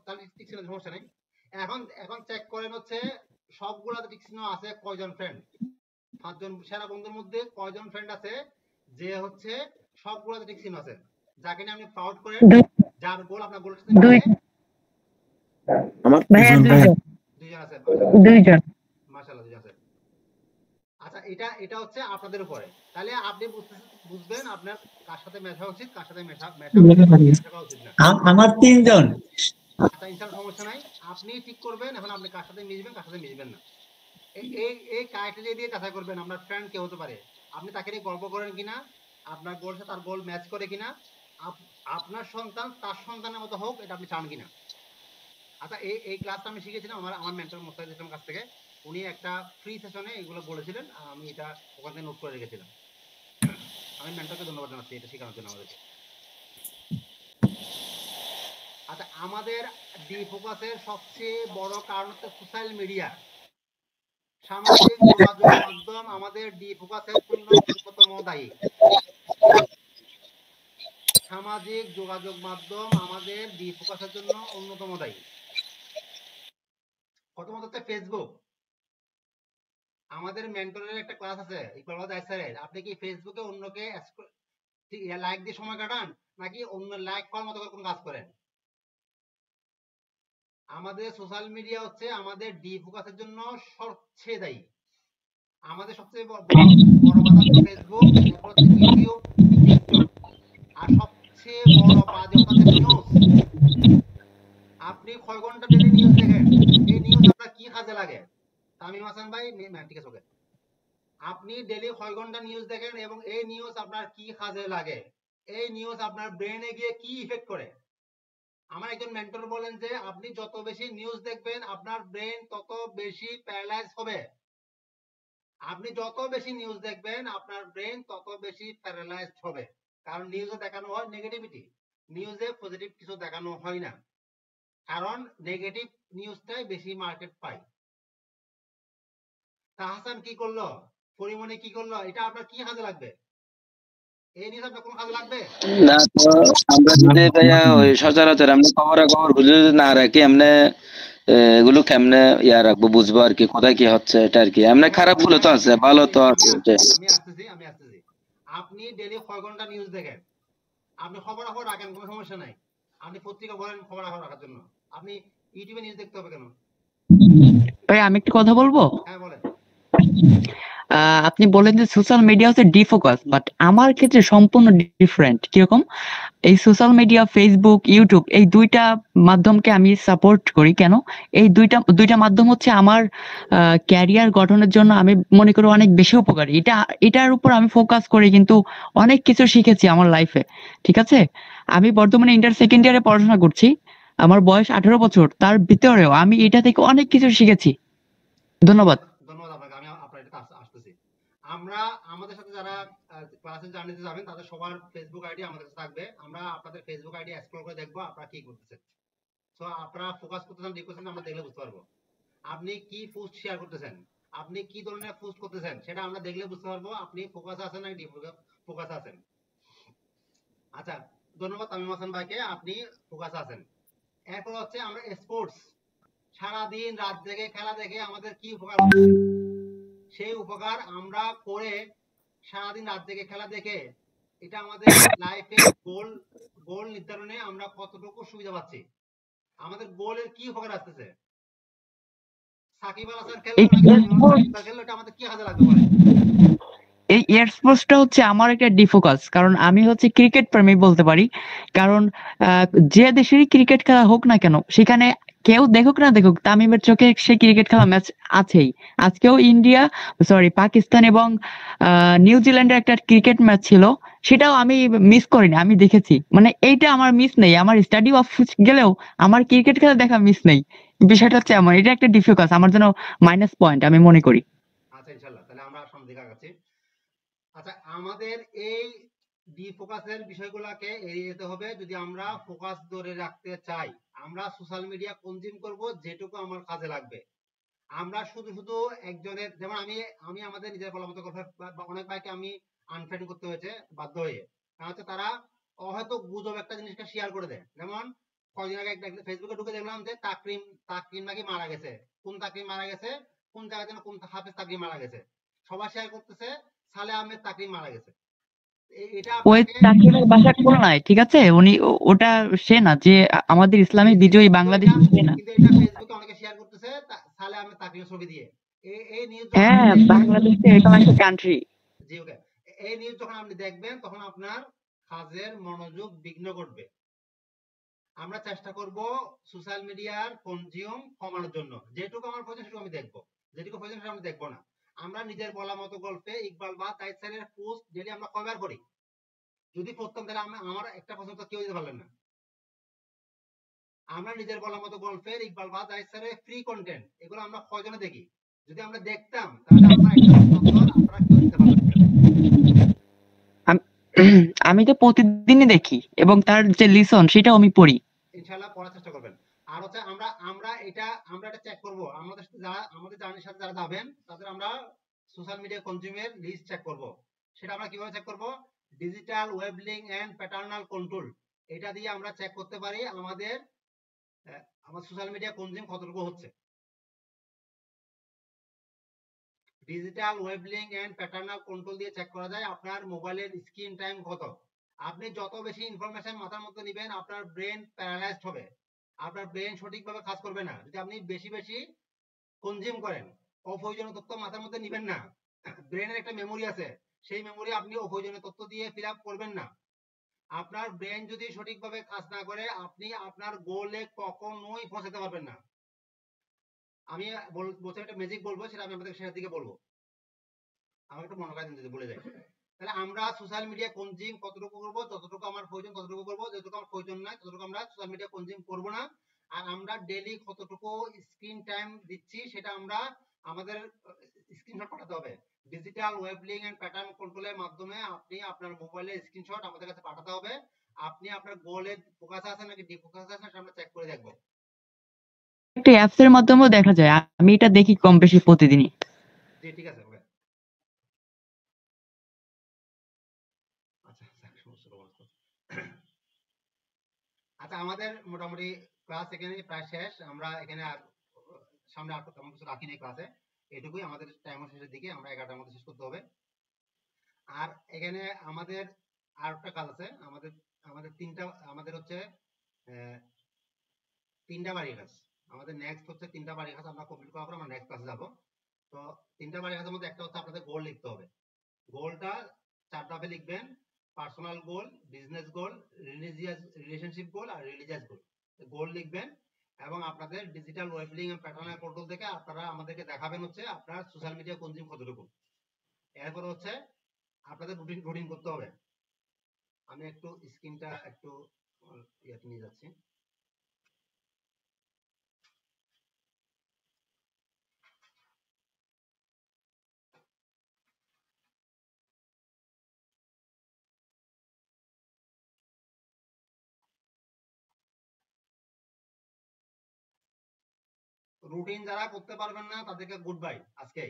তাহলে টিক চিহ্ন সমস্যা নেই। এখন চেক করেন হচ্ছে সবগুলাতে টিক চিহ্ন আছে কয়জন ফ্রেন্ড, 5 জন সেরা বন্ধুর মধ্যে কয়জন ফ্রেন্ড আছে যে হচ্ছে সবগুলাতে টিক চিহ্ন আছে, যাকে নিয়ে আপনি প্রাউড করেন, যার গোল আপনার গোলের সাথে মিলে। আমার ভাইয়া 2 জন আছে, 2 জন মাশাআল্লাহ 2 জন আছে। আচ্ছা এটা হচ্ছে আপনাদের উপরে, তাহলে আপনি বুঝবেন আপনার কার সাথে ম্যাচ হওয়া উচিত, কার সাথে ম্যাচ হওয়া উচিত না। আমার 3 জন। আচ্ছা ইনশাআল্লাহ সমস্যা নাই। আপনি ঠিক করবেন এখন আপনি কার সাথে মিশবেন কার সাথে মিশবেন না। এই ক্রাইটেরিয়া দিয়ে যাচাই করবেন আপনার ফ্রেন্ড কে হতে পারে, আপনি তাকে নিয়ে গল্প করেন কিনা, আপনার গোল সাথে তার গোল ম্যাচ করে কিনা, আপনার সন্তান তার সন্তানের মতো হোক এটা আপনি চান কিনা। আচ্ছা এই ক্লাসটা আমি শিখেছিলাম আমার মেন্টর মোস্তাফিজ ইসলাম কাছ থেকে। উনি একটা ফ্রি সেশনে এগুলো বলেছিলেন, আমি এটা ওখান থেকে নোট করে রেখেছিলাম। আমি মেন্টরকে ধন্যবাদ জানাচ্ছি এটা শেখানোর জন্য আমাদেরকে। আচ্ছা আমাদের ডিফোকাসের সবচেয়ে বড় কারণ হচ্ছে সোশ্যাল মিডিয়া, সামাজিক যোগাযোগ মাধ্যম আমাদের ডিফোকাসের জন্য অন্যতম দায়ী। সামাজিক যোগাযোগ মাধ্যম আমাদের ডিফোকাসের জন্য অন্যতম দায়ী। প্রথমত হচ্ছে ফেসবুক। আমাদের মেন্টরের একটা ক্লাস আছে ইকবাল স্যারের, আপনি কি ফেসবুকে অন্যকে লাইক দিয়ে সময় কাটান নাকি অন্য লাইক করার মতো কোন কাজ করেন? আমাদের সোশ্যাল মিডিয়া হচ্ছে আমাদের ডিফোকাসের জন্য সবচেয়ে দায়ী। আমাদের সবচেয়ে বড় বাধা হচ্ছে ফেসবুক, এরপর হচ্ছে ইউটিউব, টিকটক, আর সবচেয়ে বড় বাজে হচ্ছে নিউজ। আপনি কয় ঘন্টা ডেইলি নিউজ দেখেন? এই নিউজ আপনার কি কাজে লাগে? তামিম হাসান ভাই ঠিক আছে ওকে। আপনি ডেইলি কয় ঘন্টা নিউজ দেখেন এবং এই নিউজ আপনার কি কাজে লাগে? এই নিউজ আপনার ব্রেনে গিয়ে কি ইফেক্ট করে? আমার একজন মেন্টর বলেন যে আপনি যত বেশি নিউজ দেখবেন আপনার ব্রেন তত বেশি প্যারালাইজ হবে। আপনি যত বেশি নিউজ দেখবেন আপনার ব্রেন তত বেশি প্যারালাইজ হবে, কারণ নিউজে দেখানো হয় নেগেটিভিটি, নিউজে পজিটিভ কিছু দেখানো হয় না, কারণ নেগেটিভ নিউজটাই বেশি মার্কেট পায়। তাহসান কি করলো, পরিমণি কি করলো, এটা আপনার কি কাজে লাগবে? এই নিউজ আপনার কোন কাজে লাগবে না? তো আমরা যদি ভাইয়া ওই সচরাচর আমরা খবর বুঝে যদি না রাখি এমনি এগুলো কেমনে ইয়া রাখবো, বুঝবো আর কি কোথায় কি হচ্ছে এটা আর কি। এমনি খারাপ হলে তো আছে, ভালো তো আছে। আমি আসতেছি। আপনি ডেইলি কয় ঘন্টা নিউজ দেখেন? আপনি খবর রাখেন, কোনো সমস্যা নাই। আপনি পত্রিকা বলেন খবর রাখার জন্য, আপনি ইউটিউবে নিউজ দেখতে হবে কেন? ভাই আমি একটু কথা বলবো। হ্যাঁ বলেন। আপনি বলেন যে সোশ্যাল মিডিয়া হচ্ছে ডিফোকাস, বাট আমার ক্ষেত্রে সম্পূর্ণ ডিফারেন্ট। কিরকম? এই সোশ্যাল মিডিয়া, ফেসবুক, ইউটিউব, এই দুইটা মাধ্যমকে আমি সাপোর্ট করি। কেন? এই দুইটা মাধ্যম হচ্ছে আমার ক্যারিয়ার গঠনের জন্য আমি মনে করি অনেক বেশি উপকারী। এটার উপর আমি ফোকাস করি, কিন্তু অনেক কিছু শিখেছি আমার লাইফে। ঠিক আছে, আমি বর্তমানে ইন্টার সেকেন্ড ইয়ারে পড়াশোনা করছি, আমার বয়স 18 বছর, তার ভিতরেও আমি এটা থেকে অনেক কিছু শিখেছি। ধন্যবাদ। আপনাকে। আমি আপনার এটা আসতেছি। আমরা আমাদের সাথে যারা ক্লাসে জার্নিতে যাবেন তাদের সবার ফেসবুক আইডি আমাদের কাছে থাকবে। আমরা আপনাদের ফেসবুক আইডি এক্সপ্লোর করে দেখবো আপনারা কি করতেছেন। সো আপনারা ফোকাস করতেছেন ডিসকাশন আমরা দেখলে বুঝতে পারবো আপনি কি পোস্ট শেয়ার করতেছেন, আপনি কি ধরনের পোস্ট করতেছেন, সেটা আমরা দেখলে বুঝতে পারবো আপনি ফোকাস আছেন নাকি ডিফোকাস আছেন। আচ্ছা ধন্যবাদ তামিম হাসান ভাইকে, আপনি ফোকাস আছেন। এরপর হচ্ছে আমরা স্পোর্টস, সারাদিন রাত জেগে খেলা দেখে আমাদের কি উপকার হচ্ছে, সেই উপকার আমরা করে সারাদিন রাত জেগে খেলা দেখে এটা আমাদের লাইফে গোল নির্ধারণে আমরা কতটুকু সুবিধা পাচ্ছি, আমাদের গোলের কি উপকার আসতেছে। সাকিব আল হাসান খেললো এটা আমাদের কি কাজে লাগবে বলে? এই স্পোর্টসটা হচ্ছে আমার একটা ডিফোকাস, কারণ আমি হচ্ছে ক্রিকেট প্রেমী বলতে পারি। কারণ যে দেশেরই ক্রিকেট খেলা হোক না কেন, সেখানে কেউ দেখুক না দেখুক, তামিমের চোখে সেই ক্রিকেট খেলা ম্যাচ আছেই। আজকেও পাকিস্তান এবং নিউজিল্যান্ডের একটা ক্রিকেট ম্যাচ ছিল, সেটাও আমি মিস করিনি, আমি দেখেছি। মানে এইটা আমার মিস নেই, আমার স্টাডি অফ গেলেও আমার ক্রিকেট খেলা দেখা মিস নেই। বিষয়টা হচ্ছে আমার এটা একটা ডিফিকাল্ট, আমার জন্য মাইনাস পয়েন্ট আমি মনে করি। আচ্ছা ইনশাআল্লাহ, তাহলে আমরা সামনে দিকে আগাচ্ছি। আচ্ছা আমাদের এই ডিফোকাসের বিষয়গুলোকে এড়িয়ে যেতে হবে যদি আমরা ফোকাস ধরে রাখতে চাই। আমরা সোশ্যাল মিডিয়া কনজিউম করব যেটুকু আমার কাজে লাগবে। আমরা শুধু একজনের, যেমন আমি আমাদের নিজের বলামতো অনেক ভাইকে আমি আনফ্রেন্ড করতে হয়েছে বাধ্য হয়ে, কারণ হচ্ছে তারা হয়তো গুজব একটা জিনিসটা শেয়ার করে দেয়। যেমন কয়েকদিন আগে একটা ফেসবুকে ঢুকে দেখলাম যে তাকরিম নাকি মারা গেছে, কোন তাকরিম মারা গেছে, কোন জায়গায় যেন কোন হাফেজ তাকরিম মারা গেছে, সবাই শেয়ার করতেছে সালে আহমেদ তাকরিম মারা গেছে। ওই তাকরিমের বাসা খুলনায়, ঠিক আছে, উনি ওটা সে না যে আমাদের ইসলামী বিজয়ী বাংলাদেশ, সে না। কিন্তু এটা ফেসবুকে অনেকে শেয়ার করতেছে সালে আহমেদ তাকরিমের ছবি দিয়ে। এই নিউজ হ্যাঁ, বাংলাদেশ এটা একটা কান্ট্রি। জি ওকে। এই নিউজ যখন আপনি দেখবেন তখন আপনার কাজের মনোযোগ বিঘ্ন ঘটবে। আমরা চেষ্টা করব সোশ্যাল মিডিয়ার কনজিউম কমানোর জন্য। যেটুকু আমার প্রয়োজন সেটুকু আমি দেখবো, যেটুকু প্রয়োজন সেটা আমি দেখবো না। আমরা নিজের বলা মতো গল্পে ইকবাল বা তাইদ স্যারের পোস্ট ডেলি আমরা কয়বার করি? যদি করতাম তাহলে আমার একটা পছন্দ কেউ দিতে পারলেন না। আমরা নিজের বলা মতো গল্পের ইকবাল বা তাইদ স্যারের ফ্রি কন্টেন্ট এগুলো আমরা কয়জনে দেখি? যদি আমরা দেখতাম তাহলে আমরা একটা পছন্দ আপনারা কেউ দিতে পারলেন না। আমি তো প্রতিদিনই দেখি এবং তার যে লিসন সেটাও আমি পড়ি। ইনশাআল্লাহ পড়ার চেষ্টা করবেন। আর হচ্ছে আমরা এটা চেক করব, আমাদের সাথে যারা আমাদের জার্নির সাথে যারা যাবেন তাদের আমরা সোশ্যাল মিডিয়া কনজিউমের লিস্ট চেক করব। সেটা আমরা কিভাবে চেক করব? Digital wellbeing and parental control, এটা দিয়ে আমরা চেক করতে পারি আমাদের সোশ্যাল মিডিয়া কনজিউম কতটুকু হচ্ছে। Digital wellbeing and parental control দিয়ে চেক করা যায় আপনার মোবাইলের স্ক্রিন টাইম কত। আপনি যত বেশি ইনফরমেশন মাথার মধ্যে নেবেন আপনার ব্রেন প্যারালাইজড হবে, আপনার ব্রেন সঠিকভাবে কাজ করবে না। যদি আপনি বেশি বেশি কনজিউম করেন, অপ্রয়োজনীয় তথ্য মাথার মধ্যে নেবেন না। ব্রেনের একটা মেমোরি আছে, সেই মেমোরি আপনি অপ্রয়োজনীয় তথ্য দিয়ে ফিল আপ করবেন না। আপনার ব্রেন যদি সঠিকভাবে কাজ না করে আপনি আপনার গোলে কখনোই পৌঁছাতে পারবেন না। আমি বলছি একটা ম্যাজিক বলবো, সেটা আমি আপনাদের শেষের দিকে বলবো, আমার একটু মনে করাই দিন যদি বলে যায়। তাহলে আমরা সোশ্যাল মিডিয়া কনজিউম কতটুকু করব? যতটুকু আমার প্রয়োজন ততটুকু করব, যতটুকু আমার প্রয়োজন নাই ততটুকু আমরা সোশ্যাল মিডিয়া কনজিউম করব না। আর আমরা ডেইলি কতটুকু স্ক্রিন টাইম দিচ্ছি সেটা আমরা আমাদের স্ক্রিনশট পাঠাতে হবে। ডিজিটাল ওয়েব লিঙ্ক এন্ড প্যাটার্ন কন্ট্রোলের মাধ্যমে আপনি আপনার মোবাইলের স্ক্রিনশট আমাদের কাছে পাঠাতে হবে। আপনি আপনার গোলে ফোকাস আছে নাকি ডিফোকাস আছে সেটা আমরা চেক করে দেখব। একটা অ্যাপস এর মাধ্যমেও দেখা যায়, আমি এটা দেখি কম বেশি প্রতিদিনই। জি ঠিক আছে। আচ্ছা আমাদের মোটামুটি ক্লাস এখানে প্রায় শেষ। আমরা এখানে আর সামনে আর তেমন কিছু রাখি নাই ক্লাসে, এটুকুই আমাদের টাইম শেষের দিকে, আমরা 11টার মধ্যে শেষ করতে হবে। আর এখানে আমাদের আর একটা কাজ আছে, আমাদের হচ্ছে 3টা বাড়ি কাজ। আমাদের নেক্সট হচ্ছে 3টা বাড়ি কাজ আমরা কমপ্লিট করার পর আমরা নেক্সট ক্লাসে যাব। তো 3টা বাড়ি কাজের মধ্যে একটা হচ্ছে আপনাদের গোল লিখতে হবে। গোলটা 4 ধাপে লিখবেন: personal goal, business goal, relationship goal আর রিলিজিয়াস গোল। গোল লিখবেন এবং আপনাদের digital wellbeing and parental control থেকে আপনারা আমাদেরকে দেখাবেন হচ্ছে আপনার সোশ্যাল মিডিয়া কনজিউম কতটুকু। এরপর হচ্ছে আপনাদের রুটিন করতে হবে। আমি একটু স্ক্রিনটা একটু ইয়াতে নিয়ে যাচ্ছি। রুটিন যারা করতে পারবেন না তাদেরকে গুড বাই আজকে।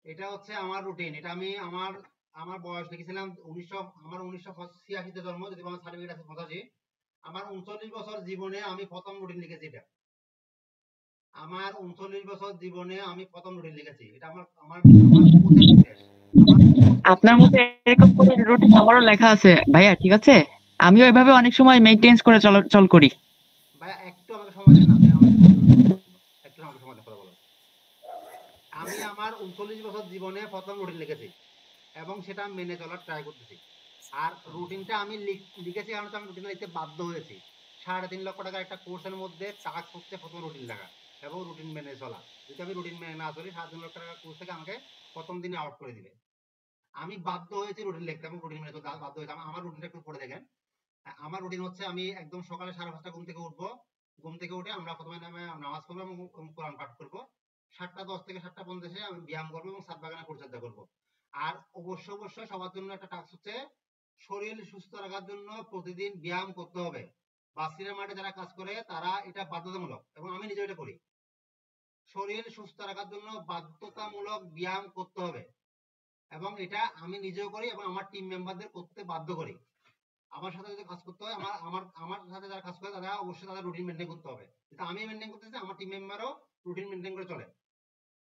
এটা হচ্ছে আমার রুটিন। এটা আমি আমার বয়স লিখেছিলাম 1986 তে জন্ম, যদি আমার সার্টিফিকেট আছে 85। আমার 39 বছর জীবনে আমি প্রথম রুটিন লিখেছি। এটা আমার 39 বছর জীবনে আমি প্রথম রুটিন লিখেছি। এটা আমার আমার আপনার মধ্যে এরকম করে রুটিন আমারও লেখা আছে ভাইয়া, ঠিক আছে? আমিও এভাবে অনেক সময় মেইনটেইন করে চল করি। ভাইয়া একটু আমাকে সময় দেন, একটু আমাকে সময় দেন কথা বলার। আমি আমার 39 বছর জীবনে প্রথম রুটিন লিখেছি এবং সেটা মেনে চলার ট্রাই করতেছি। আর রুটিনটা আমি লিখেছি কারণ আমি রুটিন লিখতে বাধ্য হয়েছি। 3.5 লক্ষ টাকার একটা কোর্সের মধ্যে টাকা হচ্ছে প্রথম রুটিন লাগা এবং রুটিন মেনে চলা। যদি আমি রুটিন মেনে না চলি 3.5 লক্ষ টাকার কোর্স থেকে আমাকে প্রথম দিনে আউট করে দিবে। আমি বাধ্য হয়েছি রুটিন লিখতে এবং রুটিন মেনে চলতে বাধ্য হয়েছি। আমার রুটিনটা একটু পড়ে দেখেন। আমার রুটিন হচ্ছে আমি একদম সকালে 5:30 ঘুম থেকে উঠবো। ঘুম থেকে উঠে আমরা প্রথমে নামাজ পড়বো এবং কোরআন পাঠ করবো। 7:10 থেকে 7:50 আমি ব্যায়াম করবো এবং ছাদ বাগানে পরিচর্যা করবো। আর অবশ্যই সবার জন্য একটা টাস্ক হচ্ছে শরীর সুস্থ রাখার জন্য প্রতিদিন ব্যায়াম করতে হবে। বাসিরের মাঠে যারা কাজ করে তারা এটা বাধ্যতামূলক এবং আমি নিজে এটা করি। শরীর সুস্থ রাখার জন্য বাধ্যতামূলক ব্যায়াম করতে হবে এবং এটা আমি নিজেও করি এবং আমার টিম মেম্বারদের করতে বাধ্য করি। আমার সাথে যদি কাজ করতে হয় আমার সাথে যারা কাজ করে তারা অবশ্যই তাদের রুটিন মেনটেন করতে হবে। যেটা আমি মেনটেন করতেছি আমার টিম মেম্বারও রুটিন মেনটেন করে চলে।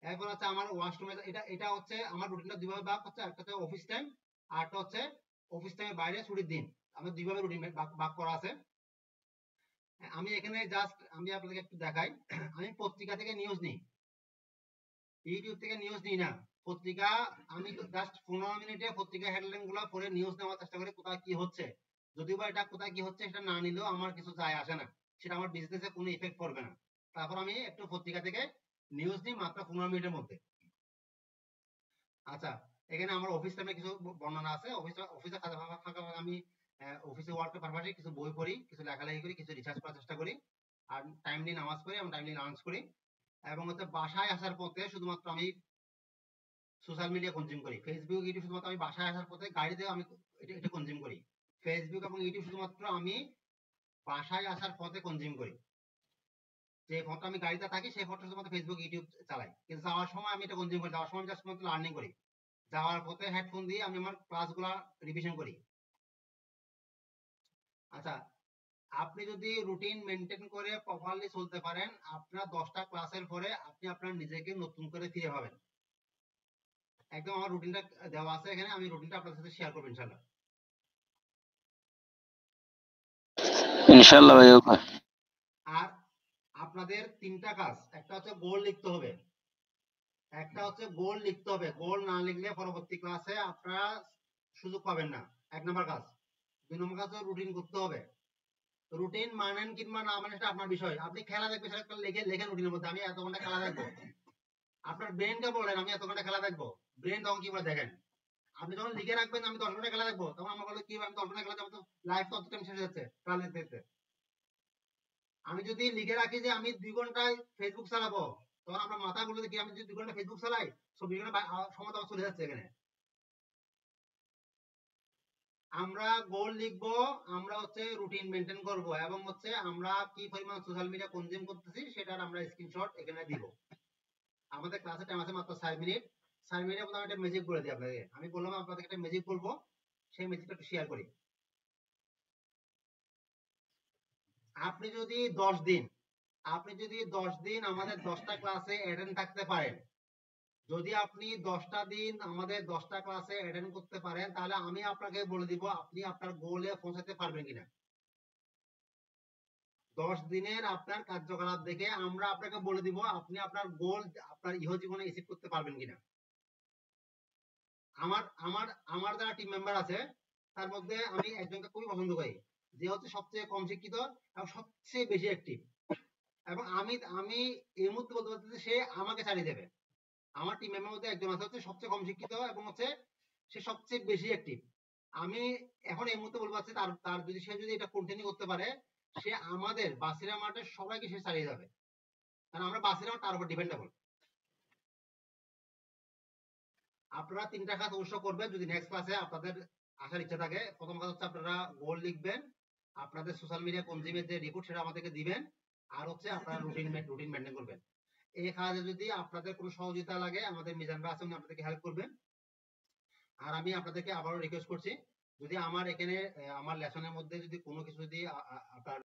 এরপর হচ্ছে আমার ওয়াশরুমে এটা হচ্ছে আমার রুটিনটা দুইভাবে ভাগ হচ্ছে, একটা হচ্ছে অফিস টাইম আর একটা হচ্ছে অফিস টাইমের বাইরে ছুটির দিন। আমার দুইভাবে রুটিন ভাগ করা আছে। আমি এখানে জাস্ট আমি আপনাদেরকে একটু দেখাই। আমি পত্রিকা থেকে নিউজ নিই, ইউটিউব থেকে নিউজ নিই না। পত্রিকা আমি জাস্ট 15 মিনিটে পত্রিকা হেডলাইন গুলো পড়ে নিউজ নেওয়ার চেষ্টা করি কোথায় কি হচ্ছে। যদিও বা এটা কোথায় কি হচ্ছে সেটা না নিলেও আমার কিছু যায় আসে না, সেটা আমার বিজনেসে কোনো ইফেক্ট পড়বে না। তারপর আমি একটু পত্রিকা থেকে নিউজ নিই মাত্র 15 মিনিটের মধ্যে। আচ্ছা, এখানে আমার অফিস টাইমে কিছু বর্ণনা আছে। অফিসে কাজে ফাঁকা আমি অফিসে ওয়ার্কের পারপাসে কিছু বই পড়ি, কিছু লেখালেখি করি, কিছু রিসার্চ করার চেষ্টা করি, আর টাইমলি নামাজ পড়ি এবং টাইমলি লাঞ্চ করি। এবং হচ্ছে বাসায় আসার পথে শুধুমাত্র আমি সোশ্যাল মিডিয়া কনজিউম করি। ফেসবুক, ইউটিউব শুধুমাত্র আমি বাসায় আসার পথে গাড়িতেও আমি এটা কনজিউম করি। ফেসবুক এবং ইউটিউব শুধুমাত্র আমি বাসায় আসার পথে কনজিউম করি। যে ফোনটা আমি গাড়িতে থাকি সেই ফোনটা শুধুমাত্র ফেসবুক ইউটিউব চালাই, কিন্তু যাওয়ার সময় আমি এটা কনজিউম করি। যাওয়ার সময় জাস্ট মাত্র লার্নিং করি। যাওয়ার পথে হেডফোন দিয়ে আমি আমার ক্লাসগুলো রিভিশন করি। আচ্ছা, আপনি যদি রুটিন মেনটেন করে প্রপারলি চলতে পারেন, আপনার 10টা ক্লাসের পরে আপনি আপনার নিজেকে নতুন করে ফিরে পাবেন। একদম আমার রুটিনটা দেওয়া আছে এখানে, আমি রুটিনটা আপনাদের সাথে শেয়ার করব ইনশাআল্লাহ। ইনশাআল্লাহ ভাই। ওকে। আর আপনাদের 3টা কাজ, একটা হচ্ছে গোল লিখতে হবে, গোল না লিখলে পরবর্তী ক্লাসে আপনারা সুযোগ পাবেন না। 1 নম্বর কাজ। 2 নম্বর কাজ হচ্ছে রুটিন করতে হবে। রুটিন মানেন কিংবা না মানেন সেটা আপনার বিষয়। আপনি খেলা দেখবেন সেটা একটা লেখেন রুটিনের মধ্যে, আমি এত ঘন্টা খেলা দেখবো। আপনার ব্রেনকে বলেন আমি এত ঘন্টা খেলা দেখবো, ব্রেন তখন কি বলে দেখেন। আপনি যখন লিখে রাখবেন আমি 10 ঘন্টা খেলা দেখবো, তখন আমার বলে কি আমি 10 ঘন্টা খেলা দেখবো, তো লাইফ তো টাইম শেষ হয়ে যাচ্ছে খেলা দেখতে দেখতে। আমি যদি লিখে রাখি যে আমি 2 ঘন্টায় ফেসবুক চালাবো, তখন আপনার মাথায় বলবে কি আমি যদি 2 ঘন্টা ফেসবুক চালাই 24 ঘন্টা সময় তো আমার চলে যাচ্ছে এখানে। আমরা গোল লিখবো, আমরা হচ্ছে রুটিন মেনটেন করব, এবং হচ্ছে আমরা কি পরিমাণ সোশ্যাল মিডিয়া কনজিউম করতেছি সেটার আমরা স্ক্রিনশট এখানে দিব। আমাদের ক্লাসের টাইম আছে মাত্র 4 মিনিট। 4 মিনিটের মধ্যে আমি একটা ম্যাজিক বলে দিই আপনাদের। আমি বললাম আপনাদেরকে একটা ম্যাজিক বলবো, সেই ম্যাজিকটা একটু শেয়ার করি। আপনি যদি 10 দিন আমাদের 10টা ক্লাসে অ্যাটেন্ড থাকতে পারেন, যদি আপনি 10টা দিন আমাদের 10টা ক্লাসে অ্যাটেন্ড করতে পারেন, তাহলে আমি আপনাকে বলে দিব আপনি আপনার গোলে পৌঁছাতে পারবেন কিনা। 10 দিনের আপনার কার্যকলাপ দেখে আমরা আপনাকে বলে দিব আপনি আপনার গোল আপনার ইহ জীবনে অ্যাচিভ করতে পারবেন কিনা। আমার যারা টিম মেম্বার আছে তার মধ্যে আমি একজনকে খুবই পছন্দ করি, যে হচ্ছে সবচেয়ে কম শিক্ষিত এবং সবচেয়ে বেশি অ্যাক্টিভ। এবং আমি এই মুহূর্তে বলতে পারছি সে আমাকে ছাড়িয়ে দেবে। আমার টিম মেম্বারের মধ্যে একজন আছে হচ্ছে সবচেয়ে কম শিক্ষিত এবং হচ্ছে সে সবচেয়ে বেশি অ্যাক্টিভ। আমি এখন এই মুহূর্তে বলতে পারছি তার যদি সে যদি এটা কন্টিনিউ করতে পারে, সে আমাদের বাসিরা মাঠের সবাইকে সে ছাড়িয়ে যাবে, কারণ আমরা বাসিরা মাঠ তার উপর ডিপেন্ডেবল। আপনারা 3টা কাজ অবশ্য করবেন যদি নেক্সট ক্লাসে আপনাদের আসার ইচ্ছা থাকে। প্রথম কাজ হচ্ছে আপনারা গোল লিখবেন, আপনাদের সোশ্যাল মিডিয়া কনজিউমের যে রিপোর্ট সেটা আমাদেরকে দিবেন, আর হচ্ছে আপনারা রুটিন মেনটেন করবেন। এই কাজে যদি আপনাদের কোনো সহযোগিতা লাগে আমাদের মিজান ভাই আছে, উনি আপনাদেরকে হেল্প করবেন। আর আমি আপনাদেরকে আবারও রিকোয়েস্ট করছি, যদি আমার এখানে আমার লেসনের মধ্যে যদি কোনো কিছু যদি আপনার